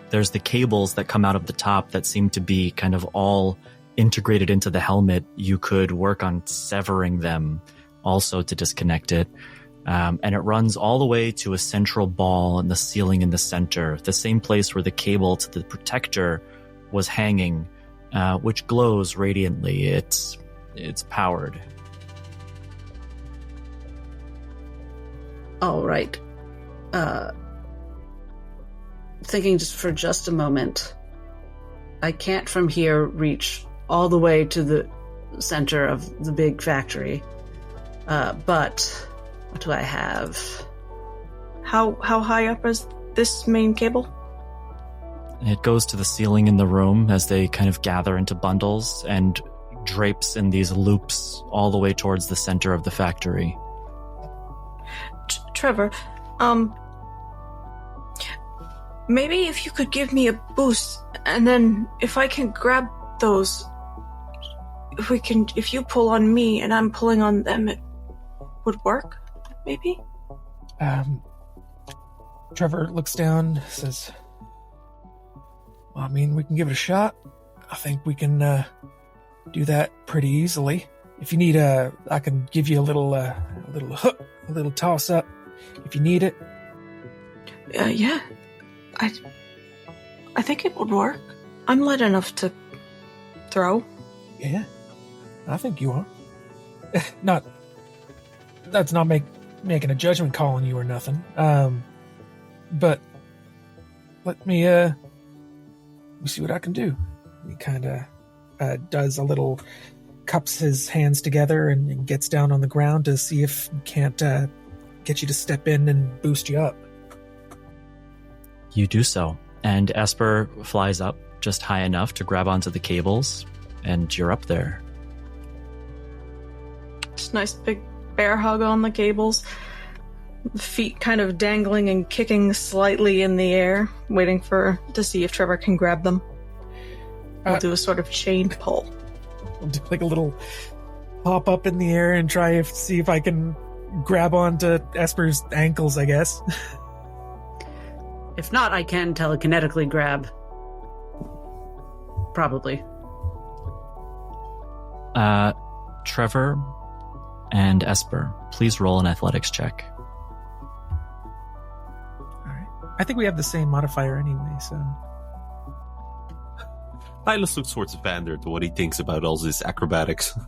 There's the cables that come out of the top that seem to be kind of all integrated into the helmet. You could work on severing them also to disconnect it. And it runs all the way to a central ball in the ceiling in the center, the same place where the cable to the protector was hanging, which glows radiantly. It's powered. All right. Thinking just a moment. I can't from here reach all the way to the center of the big factory. But what do I have? How high up is this main cable? It goes to the ceiling in the room as they kind of gather into bundles and drapes in these loops all the way towards the center of the factory. Trevor, maybe if you could give me a boost, and then if I can grab those, if you pull on me and I'm pulling on them, it would work, maybe? Trevor looks down, says, well, I mean, we can give it a shot. I think we can do that pretty easily. If you need I can give you a little hook, a little toss up, if you need it. Yeah. I think it would work. I'm light enough to throw. Yeah, I think you are. That's not making a judgment call on you or nothing. But let me see what I can do. He kind of does a little, cups his hands together and gets down on the ground to see if he can't get you to step in and boost you up. You do so, and Esper flies up just high enough to grab onto the cables, and you're up there. Just nice big bear hug on the cables. Feet kind of dangling and kicking slightly in the air, waiting to see if Trevor can grab them. We'll do a sort of chain pull. I'll do like a little hop up in the air and try to see if I can grab onto Esper's ankles, I guess. If not, I can telekinetically grab. Probably. Trevor and Esper, please roll an athletics check. Alright. I think we have the same modifier anyway, so... Nihilus looks towards Vander to what he thinks about all this acrobatics.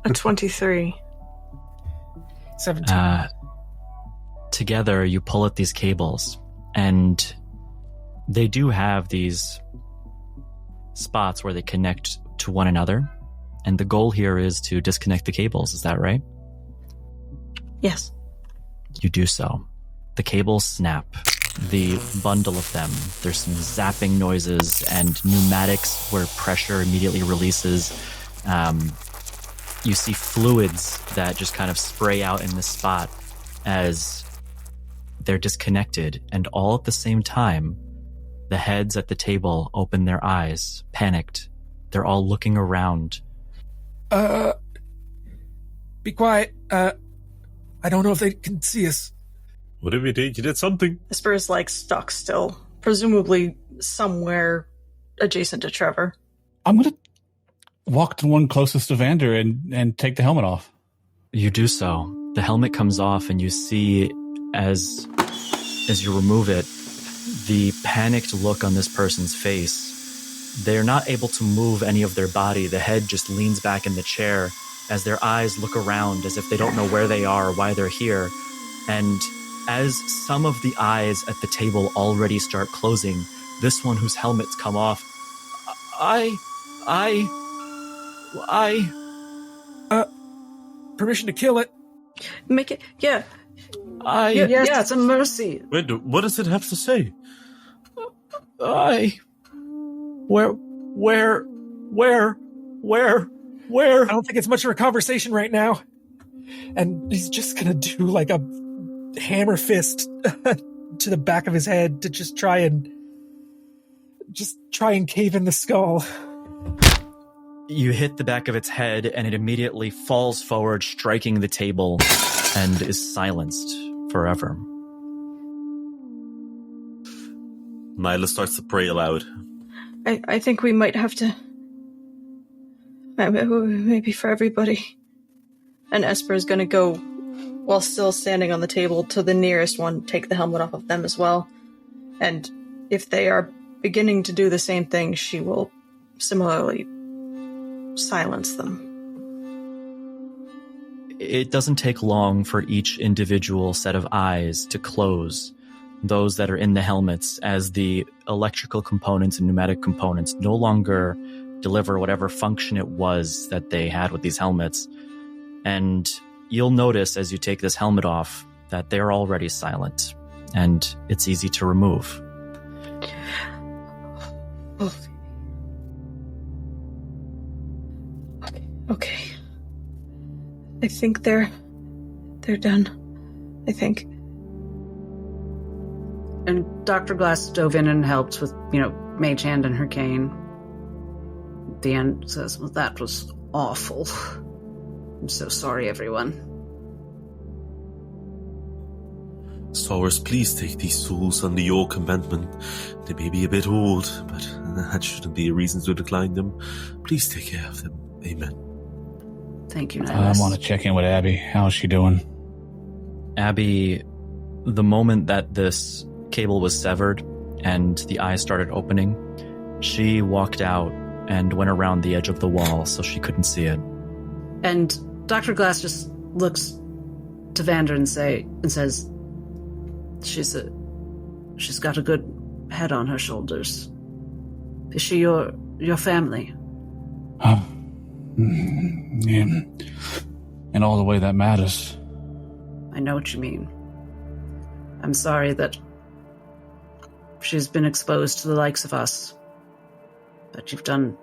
A 23. 17. Together, you pull at these cables, and they do have these spots where they connect to one another, and the goal here is to disconnect the cables. Is that right? Yes. You do so. The cables snap. The bundle of them, there's some zapping noises and pneumatics where pressure immediately releases. You see fluids that just kind of spray out in this spot as they're disconnected, and all at the same time, the heads at the table open their eyes, panicked. They're all looking around. Be quiet. I don't know if they can see us. Whatever you did, you did something. Esper is stuck still, presumably somewhere adjacent to Trevor. I'm going to walk to the one closest to Vander and take the helmet off. You do so. The helmet comes off, and you see as as you remove it, the panicked look on this person's face, they're not able to move any of their body. The head just leans back in the chair as their eyes look around as if they don't know where they are or why they're here. And as some of the eyes at the table already start closing, this one whose helmet's come off, Permission to kill it. Make it, yeah. Yes, it's a mercy. Wait, what does it have to say? Where? I don't think it's much of a conversation right now. And he's just gonna do like a hammer fist to the back of his head to just try and cave in the skull. You hit the back of its head and it immediately falls forward, striking the table, and is silenced forever. Nyla starts to pray aloud. I think we might have to... Maybe for everybody. And Esper is going to go, while still standing on the table, to the nearest one, take the helmet off of them as well. And if they are beginning to do the same thing, she will similarly silence them. It doesn't take long for each individual set of eyes to close, those that are in the helmets, as the electrical components and pneumatic components no longer deliver whatever function it was that they had with these helmets. And you'll notice as you take this helmet off that they're already silent, and it's easy to remove. Okay. I think they're done. I think. And Dr. Glass dove in and helped with, Mage Hand and her cane. At the end says, well, that was awful. I'm so sorry, everyone. Sowers, please take these souls under your commandment. They may be a bit old, but that shouldn't be a reason to decline them. Please take care of them. Amen. Thank you, I Nihilus. want to check in with Abby. How's she doing? Abby, the moment that this cable was severed and the eyes started opening, she walked out and went around the edge of the wall so she couldn't see it. And Dr. Glass just looks to Vander and says, she's got a good head on her shoulders. Is she your family? Yeah. In all the way that matters. I know what you mean. I'm sorry that she's been exposed to the likes of us. But you've done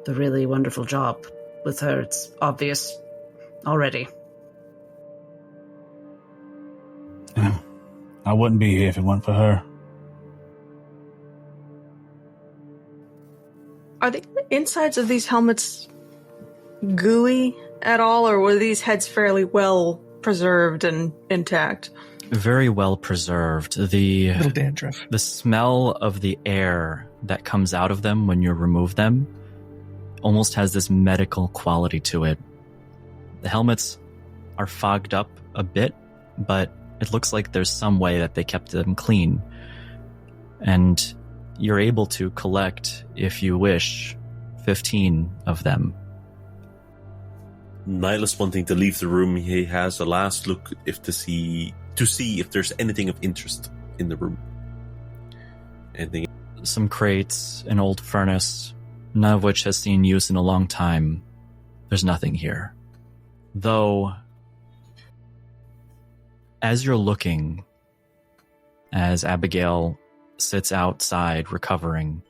the really wonderful job with her. It's obvious already. Yeah. I wouldn't be here if it weren't for her. Are the insides of these helmets gooey at all, or were these heads fairly well preserved and intact? Very well preserved. The Little dandruff. The smell of the air that comes out of them when you remove them almost has this medical quality to it. The helmets are fogged up a bit, but it looks like there's some way that they kept them clean. And you're able to collect, if you wish, 15 of them. Nihilus wanting to leave the room, he has a last look to see if there's anything of interest in the room. Anything? Some crates, an old furnace, none of which has seen use in a long time. There's nothing here. Though, as you're looking, as Abigail sits outside recovering,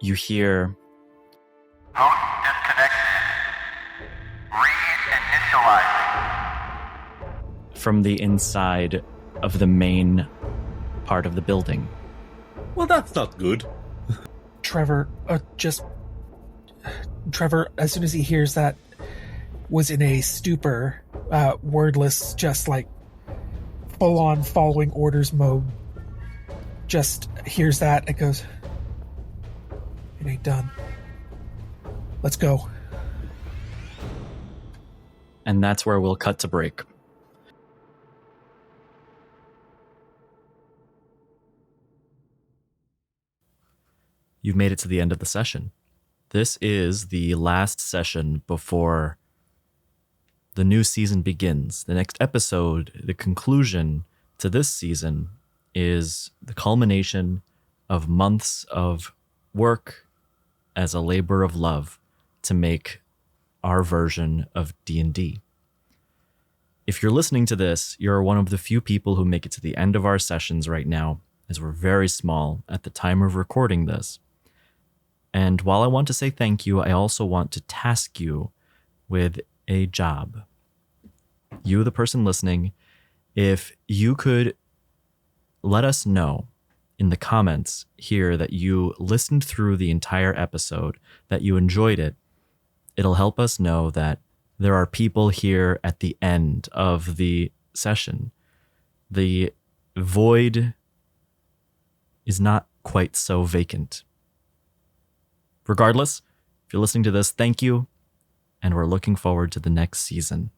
you hear, Host disconnected. Reinitializing. from the inside of the main part of the building. Well, that's not good. Trevor, as soon as he hears that, was in a stupor, wordless, just like full-on following orders mode. Just hears that and goes, it ain't done. Let's go. And that's where we'll cut to break. you've made it to the end of the session. This is the last session before the new season begins. The next episode, the conclusion to this season, is the culmination of months of work as a labor of love to make our version of D&D. If you're listening to this, you're one of the few people who make it to the end of our sessions right now, as we're very small at the time of recording this. And while I want to say thank you, I also want to task you with a job. You, the person listening, if you could let us know in the comments here that you listened through the entire episode, that you enjoyed it, it'll help us know that there are people here at the end of the session. The void is not quite so vacant. Regardless, if you're listening to this, thank you, and we're looking forward to the next season.